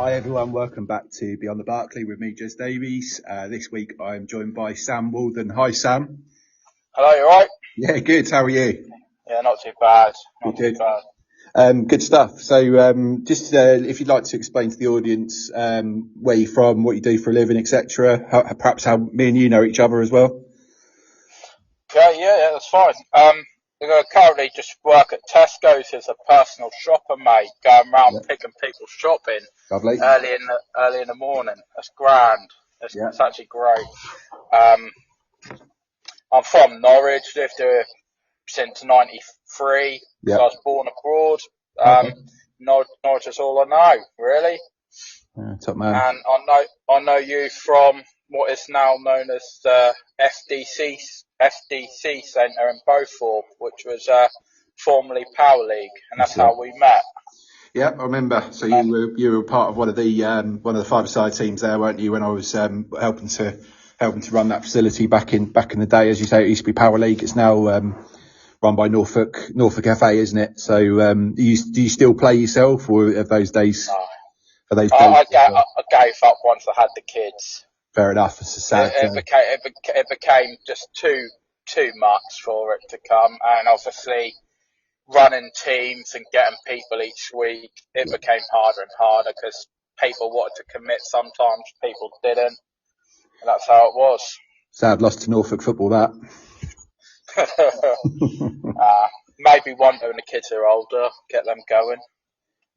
Hi everyone, welcome back to Beyond the Barclay with me, Jez Davies. This week I am joined by Sam Walden. Hi Sam. Hello, you alright? Yeah, good. How are you? Yeah, not too bad. Good. Good stuff. So just if you'd like to explain to the audience where you're from, what you do for a living, etc. Perhaps how me and you know each other as well. Okay, yeah, that's fine. I currently just work at Tesco's as a personal shopper, mate, going around picking people shopping Lovely. early in the morning. That's grand. It's actually great. I'm from Norwich, lived here since '93, so I was born abroad. Norwich is all I know, really. Top man. And I know you from what is now known as the FDC Centre in Beaufort, which was formerly Power League, and that's how we met. Yeah, I remember. So you were part of one of the five-a-side teams there, weren't you? When I was helping to run that facility back in the day. As you say, it used to be Power League. It's now run by Norfolk FA, isn't it? So do you still play yourself, or have those days? No. I gave up once I had the kids. Fair enough. It's a sad. It became just too much for it to come, and obviously running teams and getting people each week, it became harder and harder because people wanted to commit. Sometimes people didn't, and that's how it was. Sad loss to Norfolk football, that. Maybe one day when the kids are older, get them going.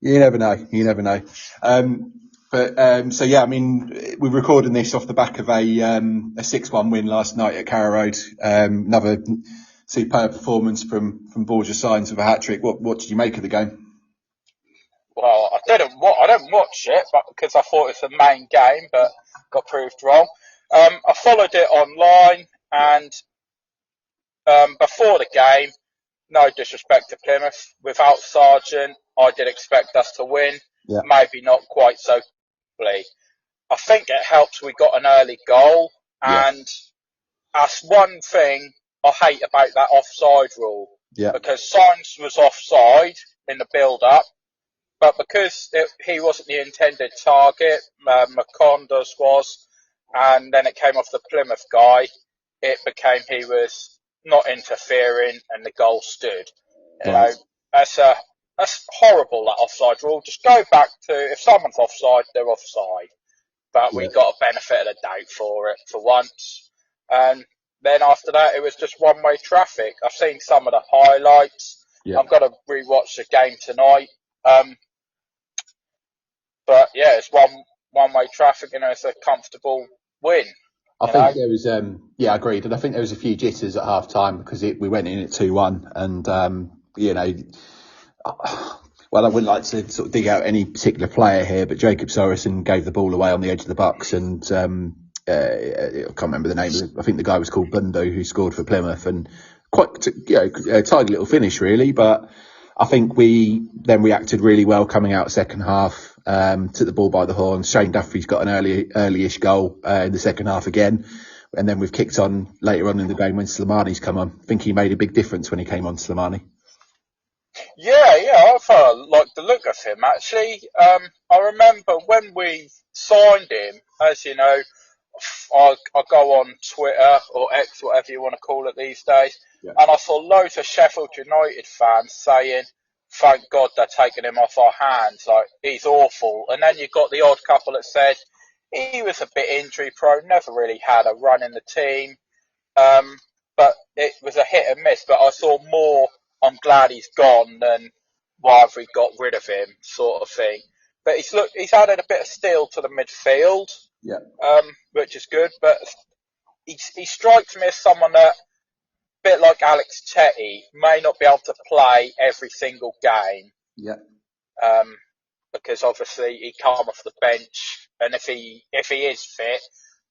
You never know. So yeah, I mean, we're recording this off the back of a 6-1 win last night at Carrow Road. Another superb performance from Borja Signs with a hat-trick. What did you make of the game? Well, I didn't watch it, but because I thought it was the main game, but got proved wrong. I followed it online, and before the game, no disrespect to Plymouth, without Sargent, I did expect us to win. Yeah. Maybe not quite so quickly. I think it helps we got an early goal, and that's one thing I hate about that offside rule. Yeah. Because Signs was offside in the build-up, but because he wasn't the intended target, Macondas was, and then it came off the Plymouth guy, it became he was not interfering, and the goal stood. You know, that's horrible, that offside rule. Just go back to, if someone's offside, they're offside. But we got a benefit of the doubt for it for once. And then after that, it was just one-way traffic. I've seen some of the highlights. Yeah. I've got to rewatch the game tonight. But yeah, it's one-way traffic, and it's a comfortable win. I think there was, agreed. And I think there was a few jitters at half time because we went in at 2-1 and, well, I wouldn't like to sort of dig out any particular player here, but Jacob Sorensen gave the ball away on the edge of the box, and I can't remember the name. I think the guy was called Bundo, who scored for Plymouth, and quite a tidy little finish really. But I think we then reacted really well coming out second half. Took the ball by the horns. Shane Duffy's got an early-ish goal in the second half again, and then we've kicked on later on in the game when Slimani's come on. I think he made a big difference when he came on, Slimani. Yeah, I thought I liked the look of him, actually. I remember when we signed him, as you know, I go on Twitter, or X, whatever you want to call it these days, and I saw loads of Sheffield United fans saying, thank God they're taking him off our hands, like, he's awful. And then you got the odd couple that said, he was a bit injury prone, never really had a run in the team, but it was a hit and miss. But I saw more, I'm glad he's gone, than why have we got rid of him, sort of thing. But he's added a bit of steel to the midfield, which is good. But he strikes me as someone that, a bit like Alex Tetty, may not be able to play every single game. Because obviously he come off the bench, and if he is fit,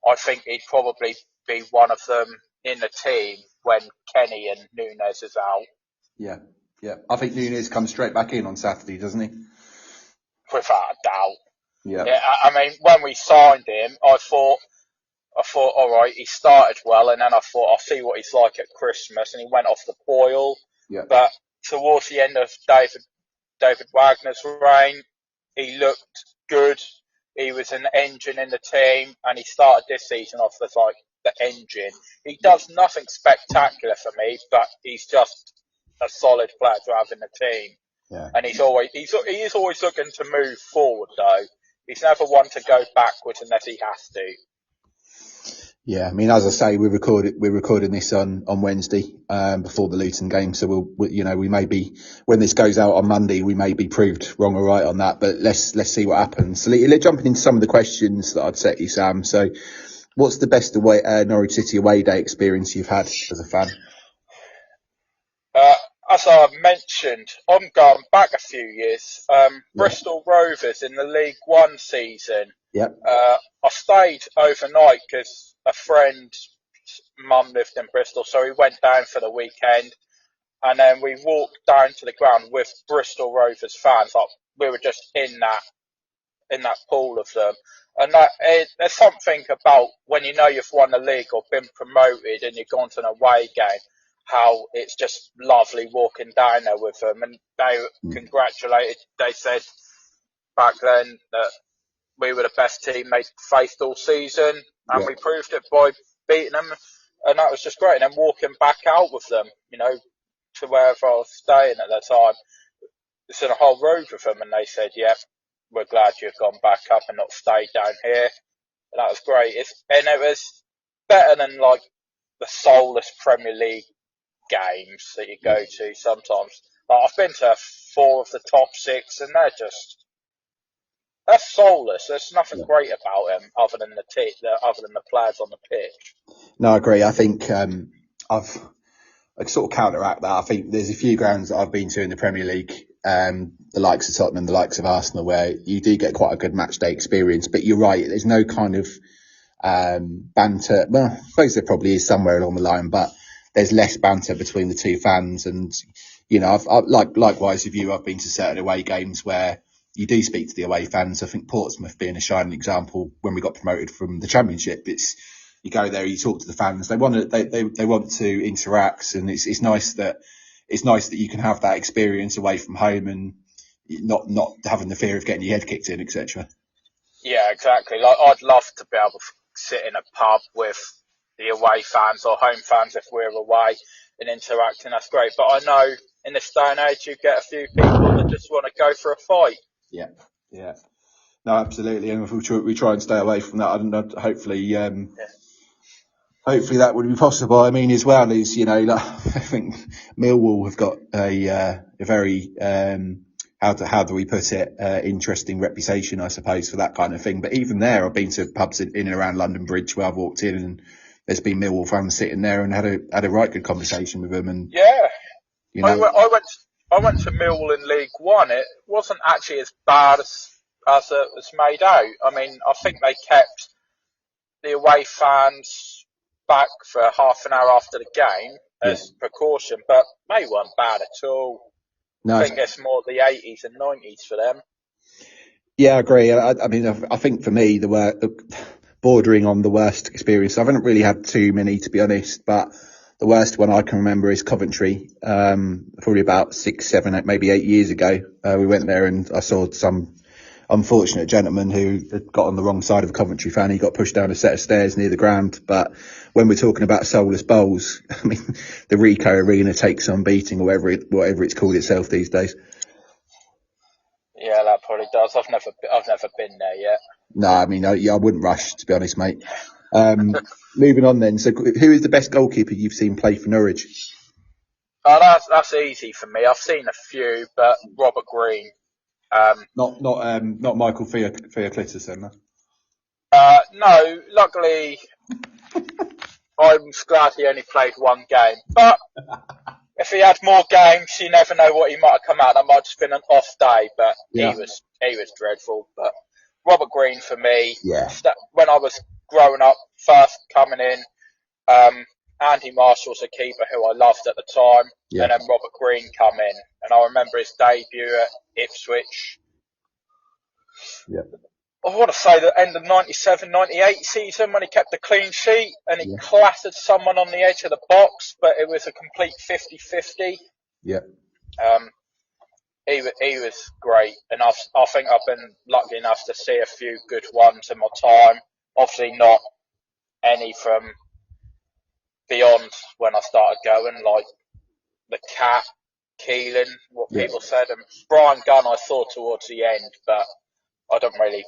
I think he'd probably be one of them in the team when Kenny and Nunes is out. Yeah. I think Nunes comes straight back in on Saturday, doesn't he? Without a doubt. Yeah. I mean, when we signed him, I thought, all right, he started well, and then I thought, I'll see what he's like at Christmas, and he went off the boil. Yeah. But towards the end of David Wagner's reign, he looked good. he was an engine in the team, and he started this season off as like the engine. He does nothing spectacular for me, but he's just a solid player to have in the team. Yeah. And he is always looking to move forward, though. He's never one to go backwards unless he has to. Yeah, I mean, as I say, we're recording this on Wednesday, before the Luton game. So we may be, when this goes out on Monday, we may be proved wrong or right on that, but let's see what happens. So jumping into some of the questions that I'd set you, Sam. So what's the best Norwich City away day experience you've had as a fan? As I mentioned, I'm going back a few years. Bristol Rovers in the League One season. Yep. I stayed overnight because a friend's mum lived in Bristol, so we went down for the weekend, and then we walked down to the ground with Bristol Rovers fans. Like, we were just in that pool of them, and there's something about when you know you've won the league or been promoted and you've gone to an away game, how it's just lovely walking down there with them. And they congratulated. They said back then that we were the best team they faced all season, and we proved it by beating them, and that was just great. And then walking back out with them, to wherever I was staying at that time, it's in a whole road with them, and they said, "Yeah, we're glad you've gone back up and not stayed down here." And that was great. And it was better than like the soulless Premier League games that you go to sometimes. Like, I've been to 4 of the top 6, and they're soulless. There's nothing great about them other than the players on the pitch. No, I agree. I think I'd sort of counteract that. I think there's a few grounds that I've been to in the Premier League, the likes of Tottenham, the likes of Arsenal, where you do get quite a good match day experience. But you're right, there's no kind of banter. Well, I suppose there probably is somewhere along the line, but there's less banter between the two fans. And I've likewise with you, I've been to certain away games where you do speak to the away fans. I think Portsmouth being a shining example when we got promoted from the Championship. You go there, you talk to the fans. They want to interact, and it's nice that you can have that experience away from home and not having the fear of getting your head kicked in, etc. Yeah, exactly. Like, I'd love to be able to sit in a pub with the away fans or home fans if we're away and interacting. That's great. But I know in this day and age, you get a few people that just want to go for a fight. Yeah. No, absolutely. And we try and stay away from that. And hopefully, hopefully that would be possible. I mean, as well as, I think Millwall have got a very, how do we put it, interesting reputation, I suppose, for that kind of thing. But even there, I've been to pubs in and around London Bridge where I've walked in and there's been Millwall fans sitting there and had a right good conversation with them. And I went to Millwall in League One. It wasn't actually as bad as it was made out. I mean, I think they kept the away fans back for half an hour after the game as precaution, but they weren't bad at all. No, I think it's more the 80s and 90s for them. Yeah, I agree. I mean, I think for me, bordering on the worst experience. I haven't really had too many, to be honest, but the worst one I can remember is Coventry. Probably about 6, 7, 8, maybe 8 years ago. We went there and I saw some unfortunate gentleman who had got on the wrong side of a Coventry fan. He got pushed down a set of stairs near the ground. But when we're talking about soulless bowls, I mean, the Rico Arena takes some beating, or whatever it's called itself these days. Yeah, that probably does. I've never been there yet. No, I mean, I wouldn't rush, to be honest, mate. Moving on then. So, who is the best goalkeeper you've seen play for Norwich? Oh, that's easy for me. I've seen a few, but Robert Green. Not Michael Theoclitus, then. No, luckily, I was glad he only played one game. But if he had more games, you never know what he might have come out. That might have just been an off day, but he was dreadful. But Robert Green for me. Yeah. When I was growing up, first coming in, Andy Marshall's a keeper who I loved at the time, and then Robert Green come in, and I remember his debut at Ipswich. Yeah. I want to say the end of 97-98 season when he kept a clean sheet and he clattered someone on the edge of the box, but it was a complete 50-50. Yeah. he was great, and I think I've been lucky enough to see a few good ones in my time. Obviously, not any from beyond when I started going, like the Cat, Keelan, what people said, and Brian Gunn I saw towards the end, but I don't really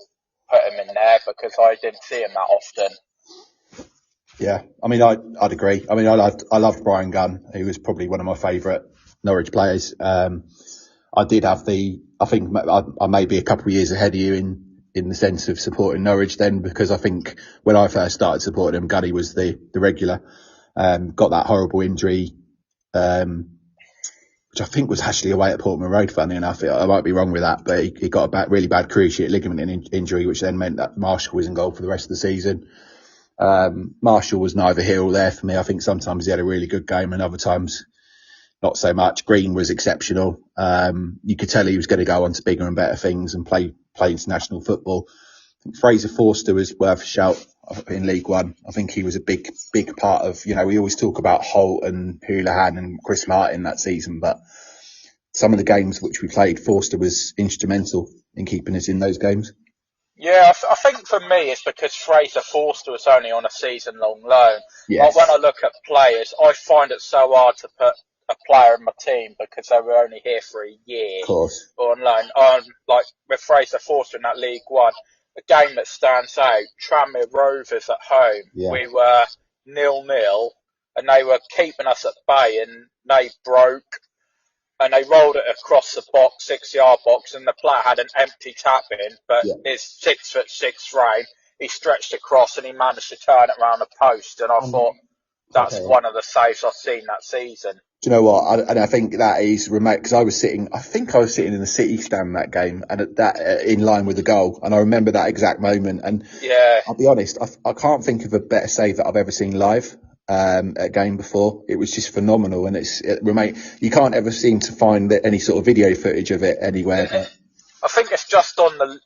put him in there because I didn't see him that often. Yeah, I mean, I'd agree. I mean, I loved Brian Gunn. He was probably one of my favourite Norwich players. I did have I think I may be a couple of years ahead of you in the sense of supporting Norwich then, because I think when I first started supporting him, Gunny was the regular. Got that horrible injury, which I think was actually away at Portman Road, funny enough. I might be wrong with that, but he got a really bad cruciate ligament injury, which then meant that Marshall was in goal for the rest of the season. Marshall was neither here or there for me. I think sometimes he had a really good game and other times not so much. Green was exceptional. You could tell he was going to go on to bigger and better things and play international football. I think Fraser Forster was worth a shout in League One. I think he was a big part of, we always talk about Holt and Houlihan and Chris Martin that season, but some of the games which we played, Forster was instrumental in keeping us in those games. Yeah, I think for me it's because Fraser Forster was only on a season-long loan. Yes. Like when I look at players, I find it so hard to put a player in my team because they were only here for a year. Of course. On loan. Like with Fraser Forster in that League One, a game that stands out, Tranmere Rovers at home. Yeah. We were 0-0 and they were keeping us at bay and they broke. And they rolled it across the box, 6-yard box, and the player had an empty tap in, but his 6'6" frame, he stretched across and he managed to turn it around the post. And I thought that's one of the saves I've seen that season. Do you know what? I think that is remote because I was sitting in the City stand that game and in line with the goal. And I remember that exact moment. And I'll be honest, I can't think of a better save that I've ever seen live. At a game before. It was just phenomenal, and you can't ever seem to find any sort of video footage of it anywhere. But I think it's just on the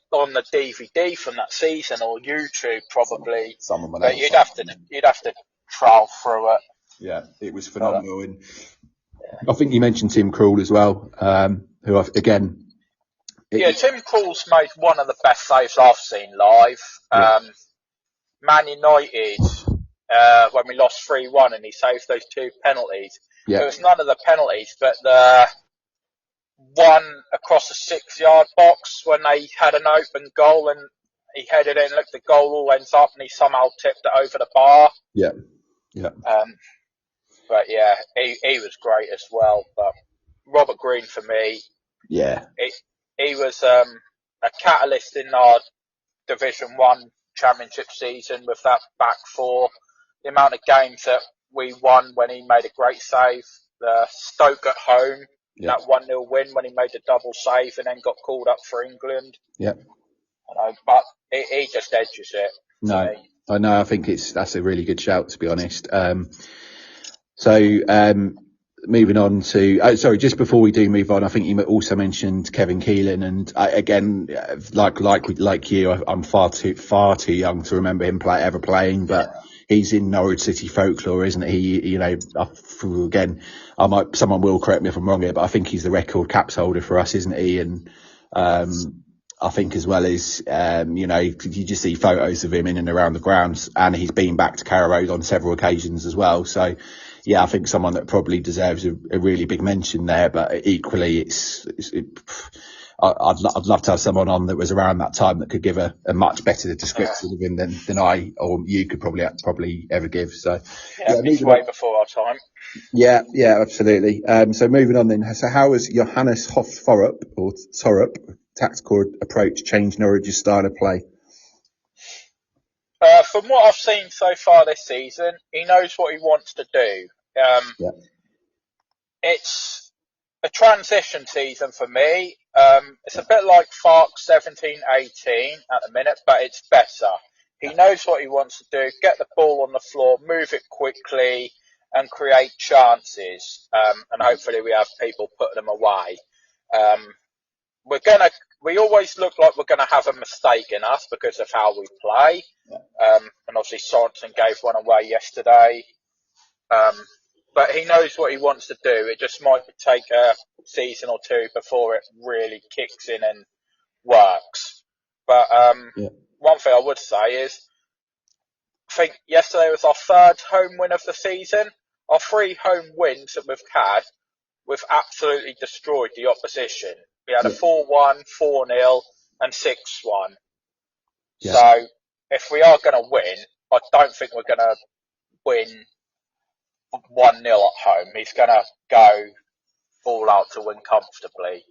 DVD from that season or YouTube probably. But you'd have to trawl through it. Yeah, it was phenomenal, and I think you mentioned Tim Krul as well, who again. Tim Krul's made one of the best saves I've seen live. Man United. When we lost 3-1 and he saved those 2 penalties. It was none of the penalties, but the one across the 6-yard box when they had an open goal and he headed in, looked, the goal all ends up and he somehow tipped it over the bar. But yeah, he was great as well. But Robert Green for me, he was a catalyst in our Division 1 Championship season with that back four. The amount of games that we won when he made a great save, the Stoke at home, that 1-0 win when he made a double save and then got called up for England. But he just edges it. No, I know. I think that's a really good shout, to be honest. Moving on to, just before we do move on, I think you also mentioned Kevin Keelan, and again, like you, I'm far too young to remember him ever playing, but he's in Norwich City folklore, isn't he? Again, someone will correct me if I'm wrong here, but I think he's the record caps holder for us, isn't he? And I think as well as, you just see photos of him in and around the grounds, and he's been back to Carrow Road on several occasions as well. So, I think someone that probably deserves a really big mention there, but equally I'd love to have someone on that was around that time that could give a much better description of him than I or you could probably ever give. So it's way before our time. Yeah, absolutely. So moving on then. So how has Johannes Hoff Thorup tactical approach changed Norwich's style of play? From what I've seen so far this season, he knows what he wants to do. It's a transition season for me. It's a bit like Fark 17-18 at the minute, but it's better. He knows what he wants to do, get the ball on the floor, move it quickly and create chances. And hopefully we have people putting them away. We always look like we're going to have a mistake in us because of how we play. And obviously Sorensen gave one away yesterday. but he knows what he wants to do. It just might take a season or two before it really kicks in and works. But one thing I would say is, I think yesterday was our third home win of the season. Our 3 home wins that we've had, we've absolutely destroyed the opposition. We had a 4-1, 4-0 and 6-1. Yeah. So if we are going to win, I don't think we're going to win 1-0 at home. He's going to go all out to win comfortably.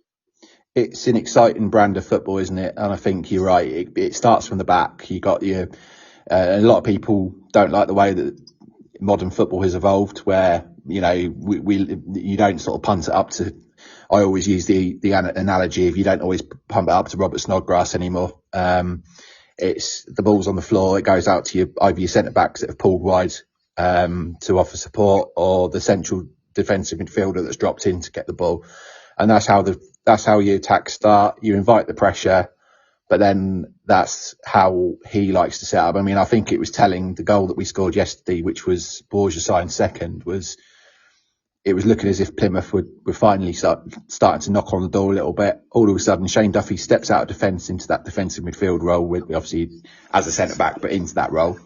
It's an exciting brand of football, isn't it? And I think you're right. It starts from the back. You got your a lot of people don't like the way that modern football has evolved, where you don't sort of punt it up to. I always use the analogy of you don't always pump it up to Robert Snodgrass anymore. It's the ball's on the floor. It goes out to either your centre backs that have pulled wide to offer support, or the central defensive midfielder that's dropped in to get the ball. And that's how your attacks start. You invite the pressure, but then that's how he likes to set up. I mean, I think it was telling, the goal that we scored yesterday, which was Borja signed second, it was looking as if Plymouth were finally starting to knock on the door a little bit. All of a sudden, Shane Duffy steps out of defence into that defensive midfield role, with obviously as a centre back, but into that role.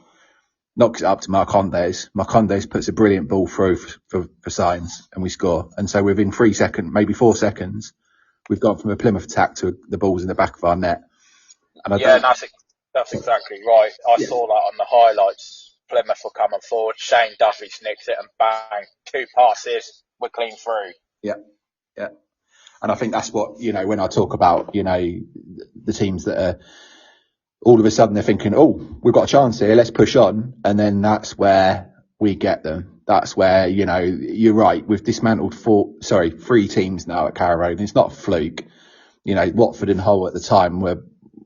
Knocks it up to Marcondes. Marcondes puts a brilliant ball through for Signs, and we score. And so within 3 seconds, maybe 4 seconds, we've gone from a Plymouth attack to the ball's in the back of our net. And that's exactly right. I saw that on the highlights. Plymouth were coming forward. Shane Duffy snicks it and bang, 2 passes, we're clean through. Yeah. And I think that's what, when I talk about, the teams that are all of a sudden they're thinking, oh, we've got a chance here, let's push on. And then that's where we get them. That's where, you're right. We've dismantled 3 teams now at Carrow Road. And it's not a fluke. Watford and Hull at the time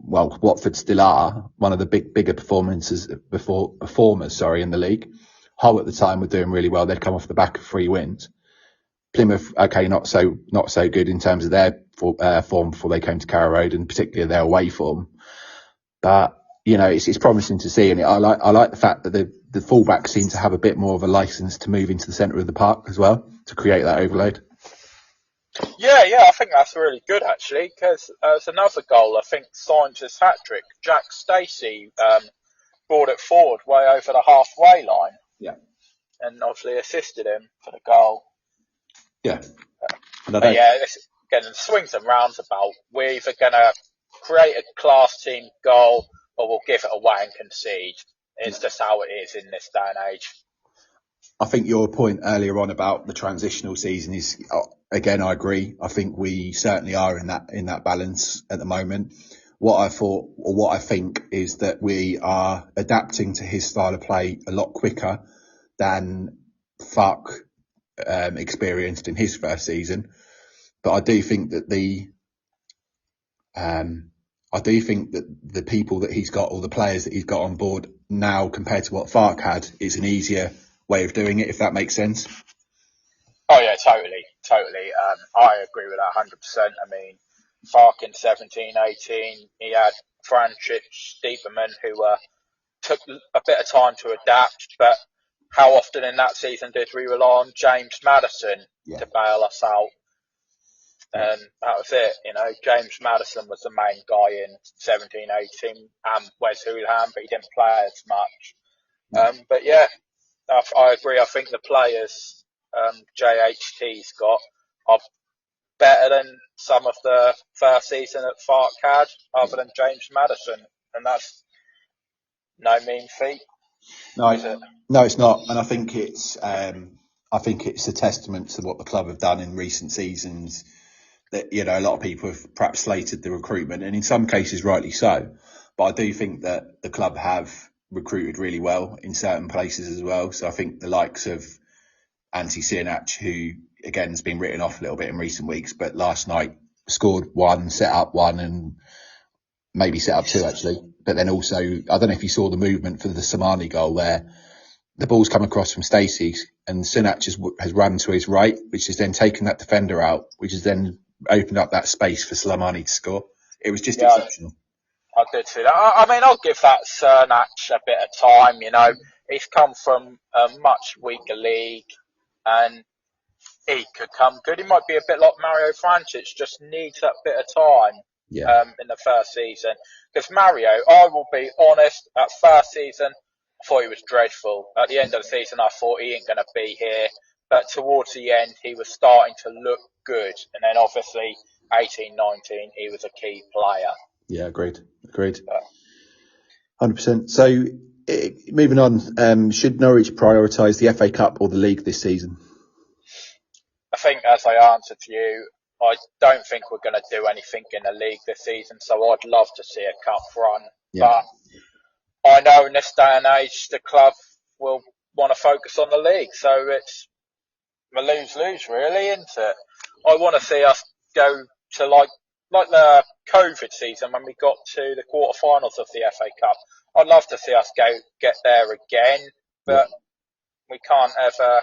Watford still are one of the bigger performers in the league. Hull at the time were doing really well. They'd come off the back of 3 wins. Plymouth, okay, not so good in terms of their form before they came to Carrow Road, and particularly their away form. But it's promising to see, and I like the fact that the fullbacks seem to have a bit more of a license to move into the centre of the park as well, to create that overload. Yeah, I think that's really good actually, because there's another goal. I think Signs' hat-trick. Jack Stacey brought it forward way over the halfway line. Yeah. And obviously assisted him for the goal. Yeah. It's getting swings and roundabout. We're either going to create a class team goal, or we'll give it away and concede. It's just how it is in this day and age. I think your point earlier on about the transitional season is, again, I agree. I think we certainly are in that balance at the moment. What I think is that we are adapting to his style of play a lot quicker than Fark experienced in his first season. But I do think that the people that he's got, or the players that he's got on board now compared to what Fark had, is an easier way of doing it, if that makes sense. Oh yeah, totally. I agree with that 100%. I mean, Fark in 17-18, he had Franchich, Stiepermann, who took a bit of time to adapt, but how often in that season did we rely on James Maddison to bail us out? And that was it. James Maddison was the main guy in 17-18, and Wes Houlihan, but he didn't play as much. But yeah, I agree. I think the players JHT's got are better than some of the first season that Fark had, other than James Maddison, and that's no mean feat. No, it's not, and I think it's a testament to what the club have done in recent seasons. That a lot of people have perhaps slated the recruitment, and in some cases rightly so. But I do think that the club have recruited really well in certain places as well. So I think the likes of Antti Sinach, who again has been written off a little bit in recent weeks, but last night scored 1, set up 1, and maybe set up 2 actually. But then also, I don't know if you saw the movement for the Samani goal, where the ball's come across from Stacey and Sinach has run to his right, which has then taken that defender out, which has then opened up that space for Slimani to score. It was just exceptional. I did see that. I mean, I'll give that Sinach a bit of time. He's come from a much weaker league. and he could come good. He might be a bit like Mario Frantic, just needs that bit of time in the first season. Because Mario, I will be honest, at first season, I thought he was dreadful. At the end of the season, I thought he ain't going to be here. But towards the end, he was starting to look good. And then obviously, 18-19, he was a key player. Yeah, agreed. 100%. So, moving on, should Norwich prioritise the FA Cup or the league this season? I think, as I answered to you, I don't think we're going to do anything in the league this season, so I'd love to see a cup run. Yeah. But I know in this day and age, the club will want to focus on the league, so it's a lose-lose, really, isn't it? I want to see us go to like the COVID season when we got to the quarterfinals of the FA Cup. I'd love to see us get there again, but we can't ever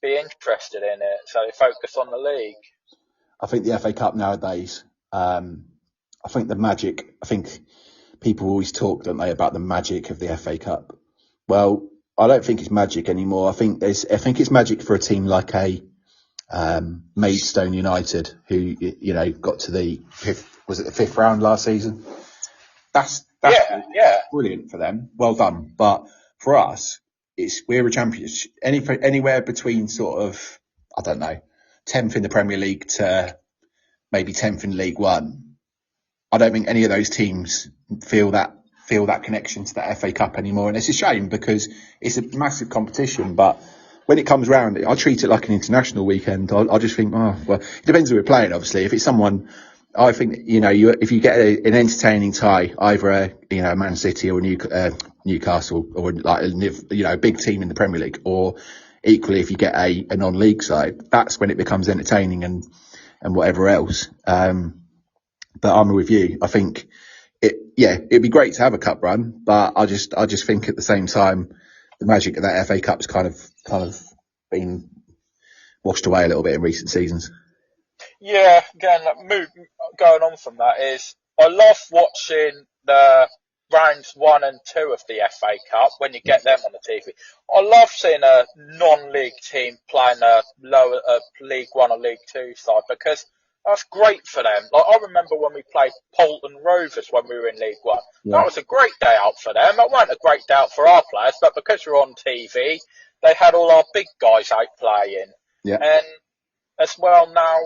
be interested in it, so focus on the league. I think the FA Cup nowadays, I think the magic, I think people always talk, don't they, about the magic of the FA Cup. Well, I don't think it's magic anymore. I think it's magic for a team like a Maidstone United, who got to the fifth round last season. That's brilliant for them. Well done. But for us, we're a champion. Anywhere between sort of, I don't know, 10th in the Premier League to maybe 10th in League One. I don't think any of those teams feel that connection to that FA Cup anymore, and it's a shame because it's a massive competition. But when it comes round, I treat it like an international weekend. I just think, it depends who we're playing. Obviously, if it's someone, I think if you get an entertaining tie, either a Man City or Newcastle or like a big team in the Premier League, or equally if you get a non-league side, that's when it becomes entertaining and whatever else. But I'm with you. I think it'd be great to have a cup run, but I just think at the same time, the magic of that FA Cup's kind of been washed away a little bit in recent seasons. Yeah, again, going on from that is, I love watching the rounds 1 and 2 of the FA Cup when you get them on the TV. I love seeing a non-league team playing a League 1 or League 2 side, because that's great for them. Like, I remember when we played Bolton Rovers when we were in League 1. Yeah. That was a great day out for them. It wasn't a great day out for our players, but because we're on TV, they had all our big guys out playing. Yeah. And as well now,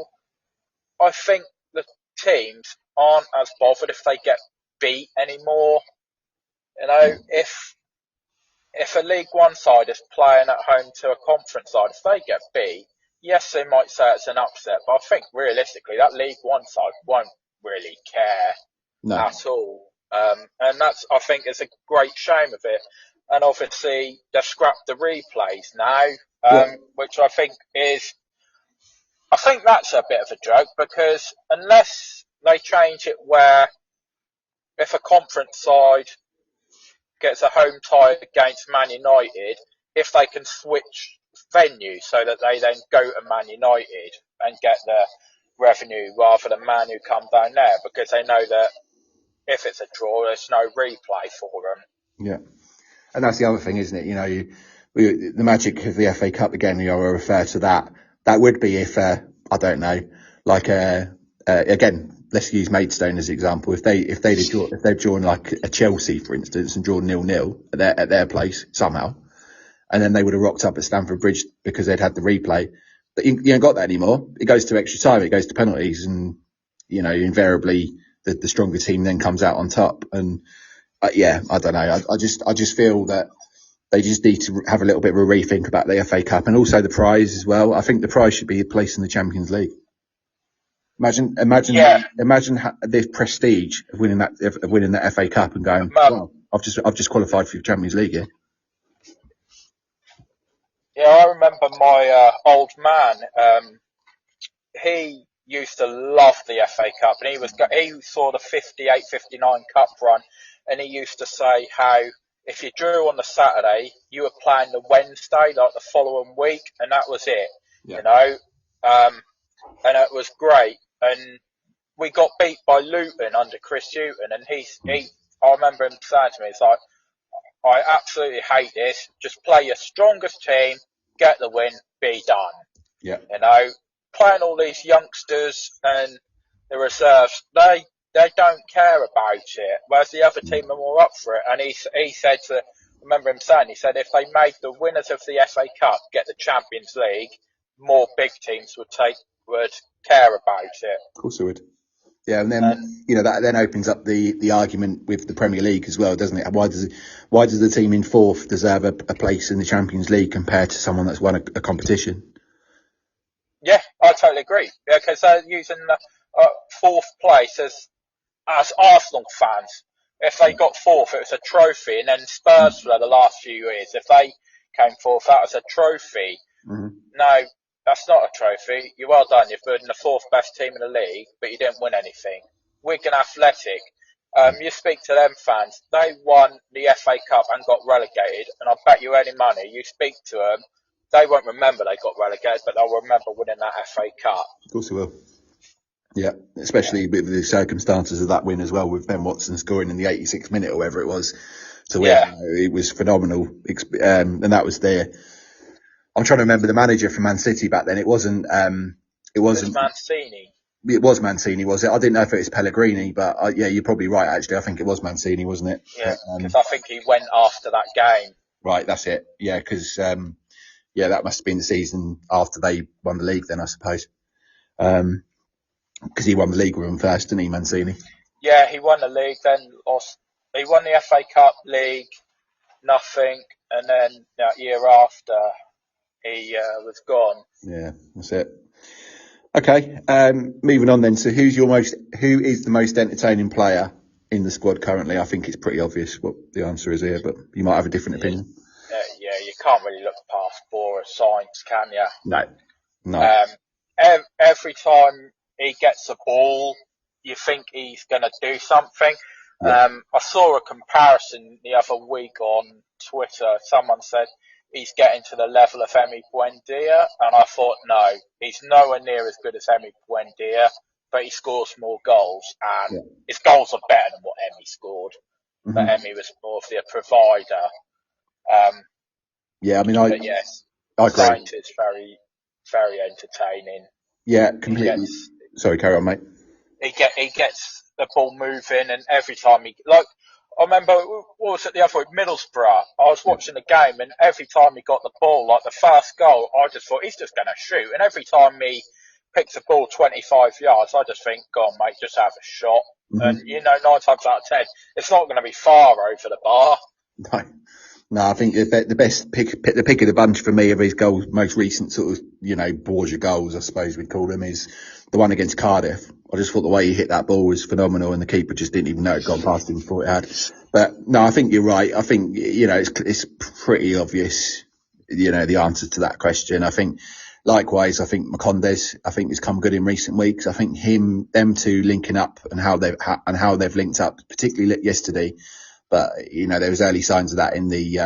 I think the teams aren't as bothered if they get beat anymore. If a League 1 side is playing at home to a conference side, if they get beat, yes, they might say it's an upset, but I think realistically that League 1 side won't really care at all. And that's, I think, is a great shame of it. And obviously they've scrapped the replays now, which I think that's a bit of a joke, because unless they change it where if a conference side gets a home tie against Man United, if they can switch venue so that they then go to Man United and get the revenue rather than Man who come down there, because they know that if it's a draw, there's no replay for them. Yeah. And that's the other thing, isn't it? The magic of the FA Cup, again, I refer to that. That would be if, I don't know, like, again, let's use Maidstone as an example. If they've drawn like a Chelsea, for instance, and drawn 0-0 at their place somehow, and then they would have rocked up at Stamford Bridge because they'd had the replay. But you ain't got that anymore. It goes to extra time. It goes to penalties, and invariably the stronger team then comes out on top. And I don't know. I just feel that they just need to have a little bit of a rethink about the FA Cup, and also the prize as well. I think the prize should be a place in the Champions League. Imagine the prestige of winning that FA Cup and going, well, I've just qualified for the Champions League here. Yeah, I remember my old man. He used to love the FA Cup, and he saw the 58-59 Cup run, and he used to say how if you drew on the Saturday, you were playing the Wednesday, like the following week, and that was it. Yeah. And it was great. And we got beat by Luton under Chris Hughton, and I remember him saying to me, it's like, I absolutely hate this. Just play your strongest team, get the win, be done. Yeah. You know, playing all these youngsters and the reserves, they don't care about it, whereas the other team are more up for it. And he said to, remember him saying, he said if they made the winners of the FA Cup get the Champions League, more big teams would care about it. Of course they would. Yeah, and then that then opens up the argument with the Premier League as well, doesn't it? Why does the team in fourth deserve a place in the Champions League compared to someone that's won a competition? Yeah, I totally agree. Yeah, because they're using fourth place as Arsenal fans. If they got fourth, it was a trophy, and then Spurs for the last few years, if they came fourth, that was a trophy. Mm-hmm. No, that's not a trophy. You're well done. You've been the fourth best team in the league, but you didn't win anything. Wigan Athletic, you speak to them fans, they won the FA Cup and got relegated, and I bet you any money, you speak to them, they won't remember they got relegated, but they'll remember winning that FA Cup. Of course they will. Yeah, especially with the circumstances of that win as well, with Ben Watson scoring in the 86th minute or whatever it was to win. Yeah. It was phenomenal. And that was I'm trying to remember the manager from Man City back then. It wasn't Mancini. It was Mancini, was it? I didn't know if it was Pellegrini, but yeah, you're probably right, actually. I think it was Mancini, wasn't it? Yeah, because I think he went after that game. Right, that's it. Yeah, because, that must have been the season after they won the league then, I suppose. Because he won the league with them first, didn't he, Mancini? Yeah, he won the league, then lost. He won the FA Cup league, nothing, and then that year after, he was gone. Yeah, that's it. Okay, moving on then. So who is the most entertaining player in the squad currently? I think it's pretty obvious what the answer is here, but you might have a different opinion. Yeah, you can't really look past Bora signs, can you? No. Every time he gets the ball, you think he's going to do something. Yeah. I saw a comparison the other week on Twitter. Someone said he's getting to the level of Emi Buendia, and I thought, no, he's nowhere near as good as Emi Buendia, but he scores more goals, and his goals are better than what Emi scored. Mm-hmm. But Emi was more of the provider. Yes, I agree. It's very, very entertaining. Yeah, completely. Sorry, carry on, mate. He gets the ball moving, and every time I remember, what was it the other week? Middlesbrough. I was watching the game, and every time he got the ball, like the first goal, I just thought, he's just going to shoot. And every time he picks the ball 25 yards, I just think, go on, mate, just have a shot. Mm-hmm. And, 9 times out of 10, it's not going to be far over the bar. No, I think the best pick of the bunch for me of his goals, most recent sort of, Borgia goals, I suppose we'd call them, is the one against Cardiff. I just thought the way he hit that ball was phenomenal, and the keeper just didn't even know it gone past him before it had. But no, I think you're right. I think, it's pretty obvious, the answer to that question. I think, likewise, I think Macondes, has come good in recent weeks. I think them two linking up and how they've linked up, particularly yesterday. But, there was early signs of that in the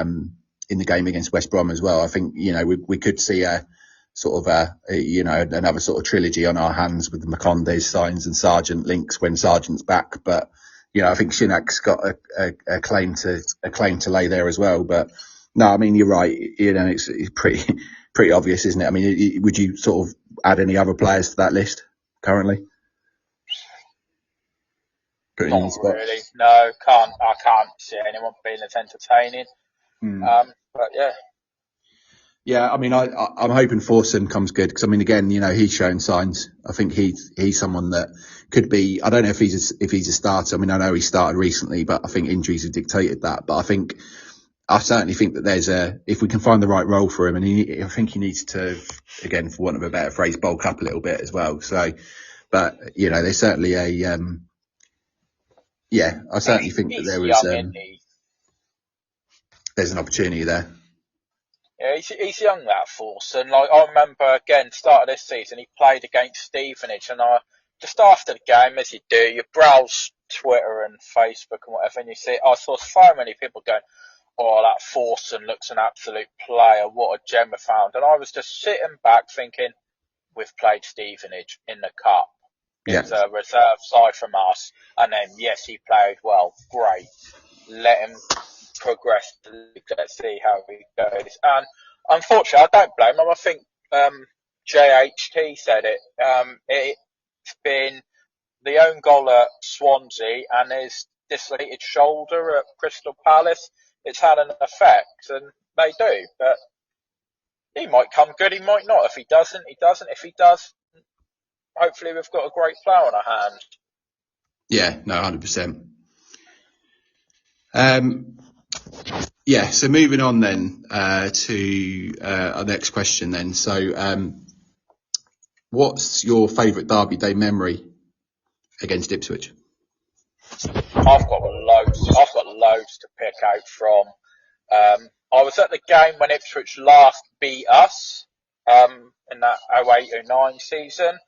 game against West Brom as well. I think, we could see a sort of another sort of trilogy on our hands with the Macondes signs and Sargent links when Sargent's back. But, I think Shinak's got a claim to lay there as well. But no, I mean, you're right. It's pretty obvious, isn't it? I mean, would you sort of add any other players to that list currently? Not really. No, I can't see anyone being as entertaining. But yeah. Yeah, I mean, I'm hoping Forson comes good because, I mean, again, he's shown signs. I think he's someone that could be. I don't know if he's a starter. I mean, I know he started recently, but I think injuries have dictated that. But I certainly think that if we can find the right role for him, and I think he needs to, again, for want of a better phrase, bulk up a little bit as well. So, but there's certainly I certainly think that there was there's an opportunity there. Yeah, he's young, that Forson. Like, I remember, again, start of this season, he played against Stevenage, and just after the game, as you do, you browse Twitter and Facebook and whatever, and you see, I saw so many people going, oh, that Forson looks an absolute player, what a gem I found. And I was just sitting back thinking, we've played Stevenage in the cup. It's a reserve side from us. And then, yes, he played well. Great. Let him progress. Let's see how he goes. And unfortunately, I don't blame him. I think JHT said it. It's been the own goal at Swansea and his dislocated shoulder at Crystal Palace. It's had an effect, and they do. But he might come good, he might not. If he doesn't, he doesn't. If he does, hopefully we've got a great player on our hands. Yeah, no, 100%. Yeah, so moving on then to our next question then. So what's your favourite Derby Day memory against Ipswich? I've got loads to pick out from. I was at the game when Ipswich last beat us in that 08-09 season.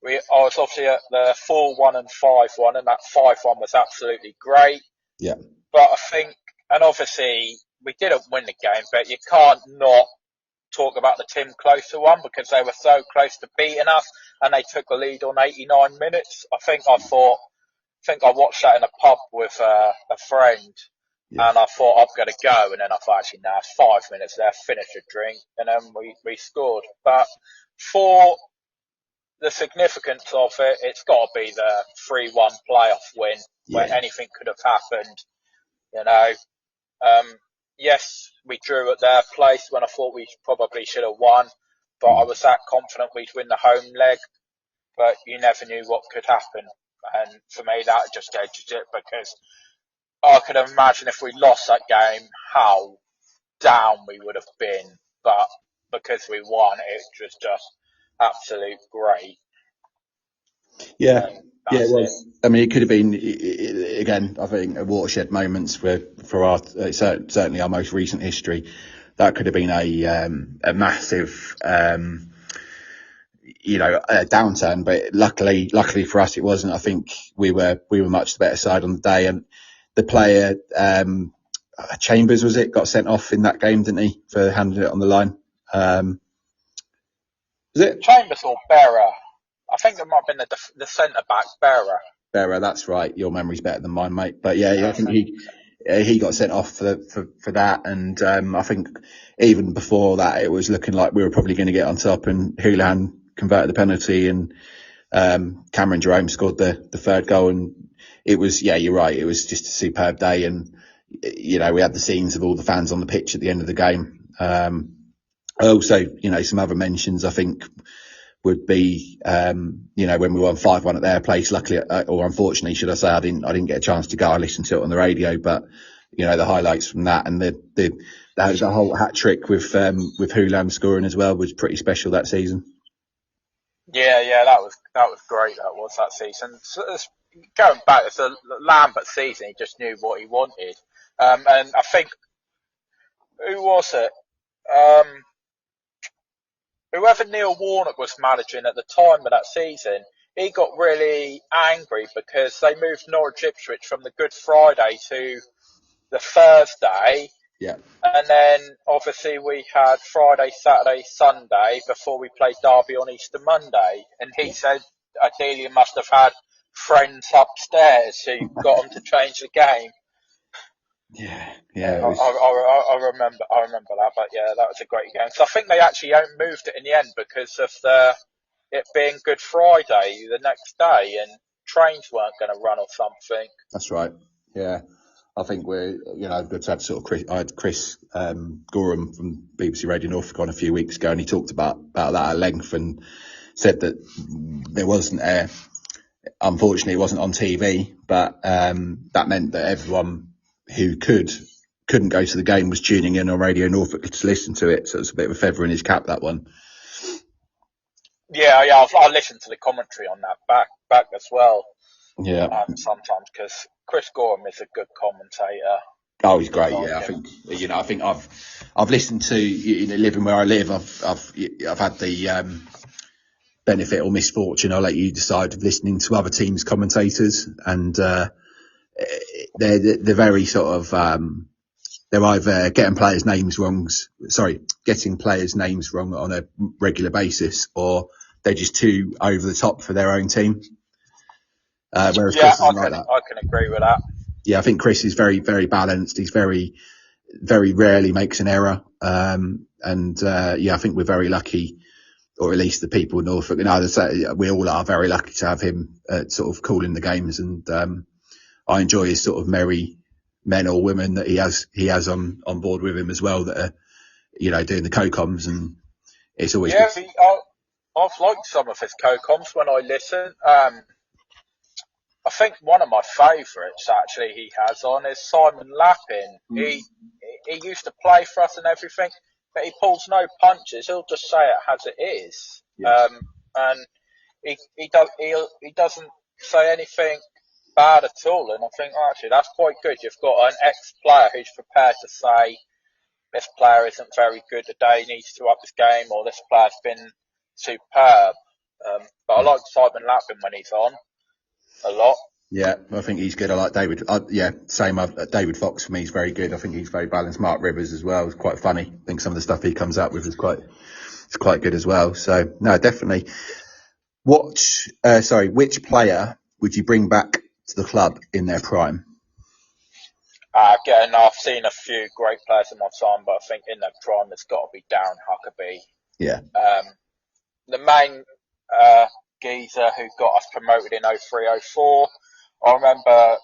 I was obviously at the 4-1 and 5-1, and that 5-1 was absolutely great. Yeah. But I think, and obviously we didn't win the game, but you can't not talk about the Tim Closer one because they were so close to beating us and they took the lead on 89 minutes. I watched that in a pub with a friend, and I thought I'm going to go, and then I thought actually no, 5 minutes there, finish a drink, and then we scored. But for the significance of it, it's got to be the 3-1 playoff win where anything could have happened. You know, yes, we drew at their place when I thought we probably should have won, but I was that confident we'd win the home leg. But you never knew what could happen, and for me that just edges it because I could imagine if we lost that game how down we would have been. But because we won, it was just absolute great. Yeah, it was. I mean, it could have been again. I think a watershed moments for our certainly our most recent history. That could have been a massive, downturn. But luckily for us, it wasn't. I think we were much the better side on the day, and the player Chambers got sent off in that game, didn't he, for handing it on the line? Was it Chambers or Berra? I think it might have been the centre back, Berra, that's right. Your memory's better than mine, mate. But yeah, I think he got sent off for that, and I think even before that, it was looking like we were probably going to get on top. And Houlihan converted the penalty, and Cameron Jerome scored the third goal, and it was you're right. It was just a superb day, and we had the scenes of all the fans on the pitch at the end of the game. Also, some other mentions I think would be, when we won 5-1 at their place, luckily, or unfortunately, should I say, I didn't get a chance to go. I listened to it on the radio, but, the highlights from that and the whole hat trick with Houlihan scoring as well was pretty special that season. Yeah, that was great. That season. So going back, it's a Lambert season. He just knew what he wanted. And I think, who was it? Whoever Neil Warnock was managing at the time of that season, he got really angry because they moved Norwich Ipswich from the Good Friday to the Thursday. Yeah. And then obviously we had Friday, Saturday, Sunday before we played Derby on Easter Monday. And he said Delia must have had friends upstairs who got him to change the game. Yeah. I remember that, but yeah, that was a great game. So I think they actually moved it in the end because of it being Good Friday the next day and trains weren't going to run or something. That's right. Yeah, I think we're good to have sort of Chris. I had Chris Gorham from BBC Radio Norfolk on a few weeks ago, and he talked about that at length and said that there wasn't unfortunately it wasn't on TV, but that meant that everyone who couldn't go to the game was tuning in on Radio Norfolk to listen to it. So it's a bit of a feather in his cap, that one. Yeah, I listened to the commentary on that back as well. Yeah. Sometimes because Chris Gorham is a good commentator. Oh, he's great. Yeah, I think I've listened to living where I live. I've had the benefit or misfortune, I'll let you decide, of listening to other teams' commentators, and they're very sort of they're either getting players' names wrong on a regular basis, or they're just too over the top for their own team. Whereas Chris isn't like that. I can agree with that. Yeah, I think Chris is very, very balanced. He's very very rarely makes an error. I think we're very lucky, or at least the people in Norfolk, we all are very lucky to have him sort of calling the games. And I enjoy his sort of merry men or women that he has on board with him as well, that are, doing the co-coms, and it's always Yeah, good. I've liked some of his co-coms when I listen. I think one of my favourites actually he has on is Simon Lappin. He used to play for us and everything, but he pulls no punches. He'll just say it as it is. Yeah. And he doesn't say anything bad at all. And I think actually that's quite good. You've got an ex-player who's prepared to say this player isn't very good today, needs to up his game, or this player's been superb. But I like Simon Lappin when he's on a lot. Yeah, I think he's good. I like David. Same. David Fox for me is very good. I think he's very balanced. Mark Rivers as well is quite funny. I think some of the stuff he comes up with is quite good as well. So no, definitely. Which player would you bring back to the club in their prime? Again, I've seen a few great players in my time, but I think in their prime it's got to be Darren Huckabee. Yeah. The main geezer who got us promoted in 03-04. I remember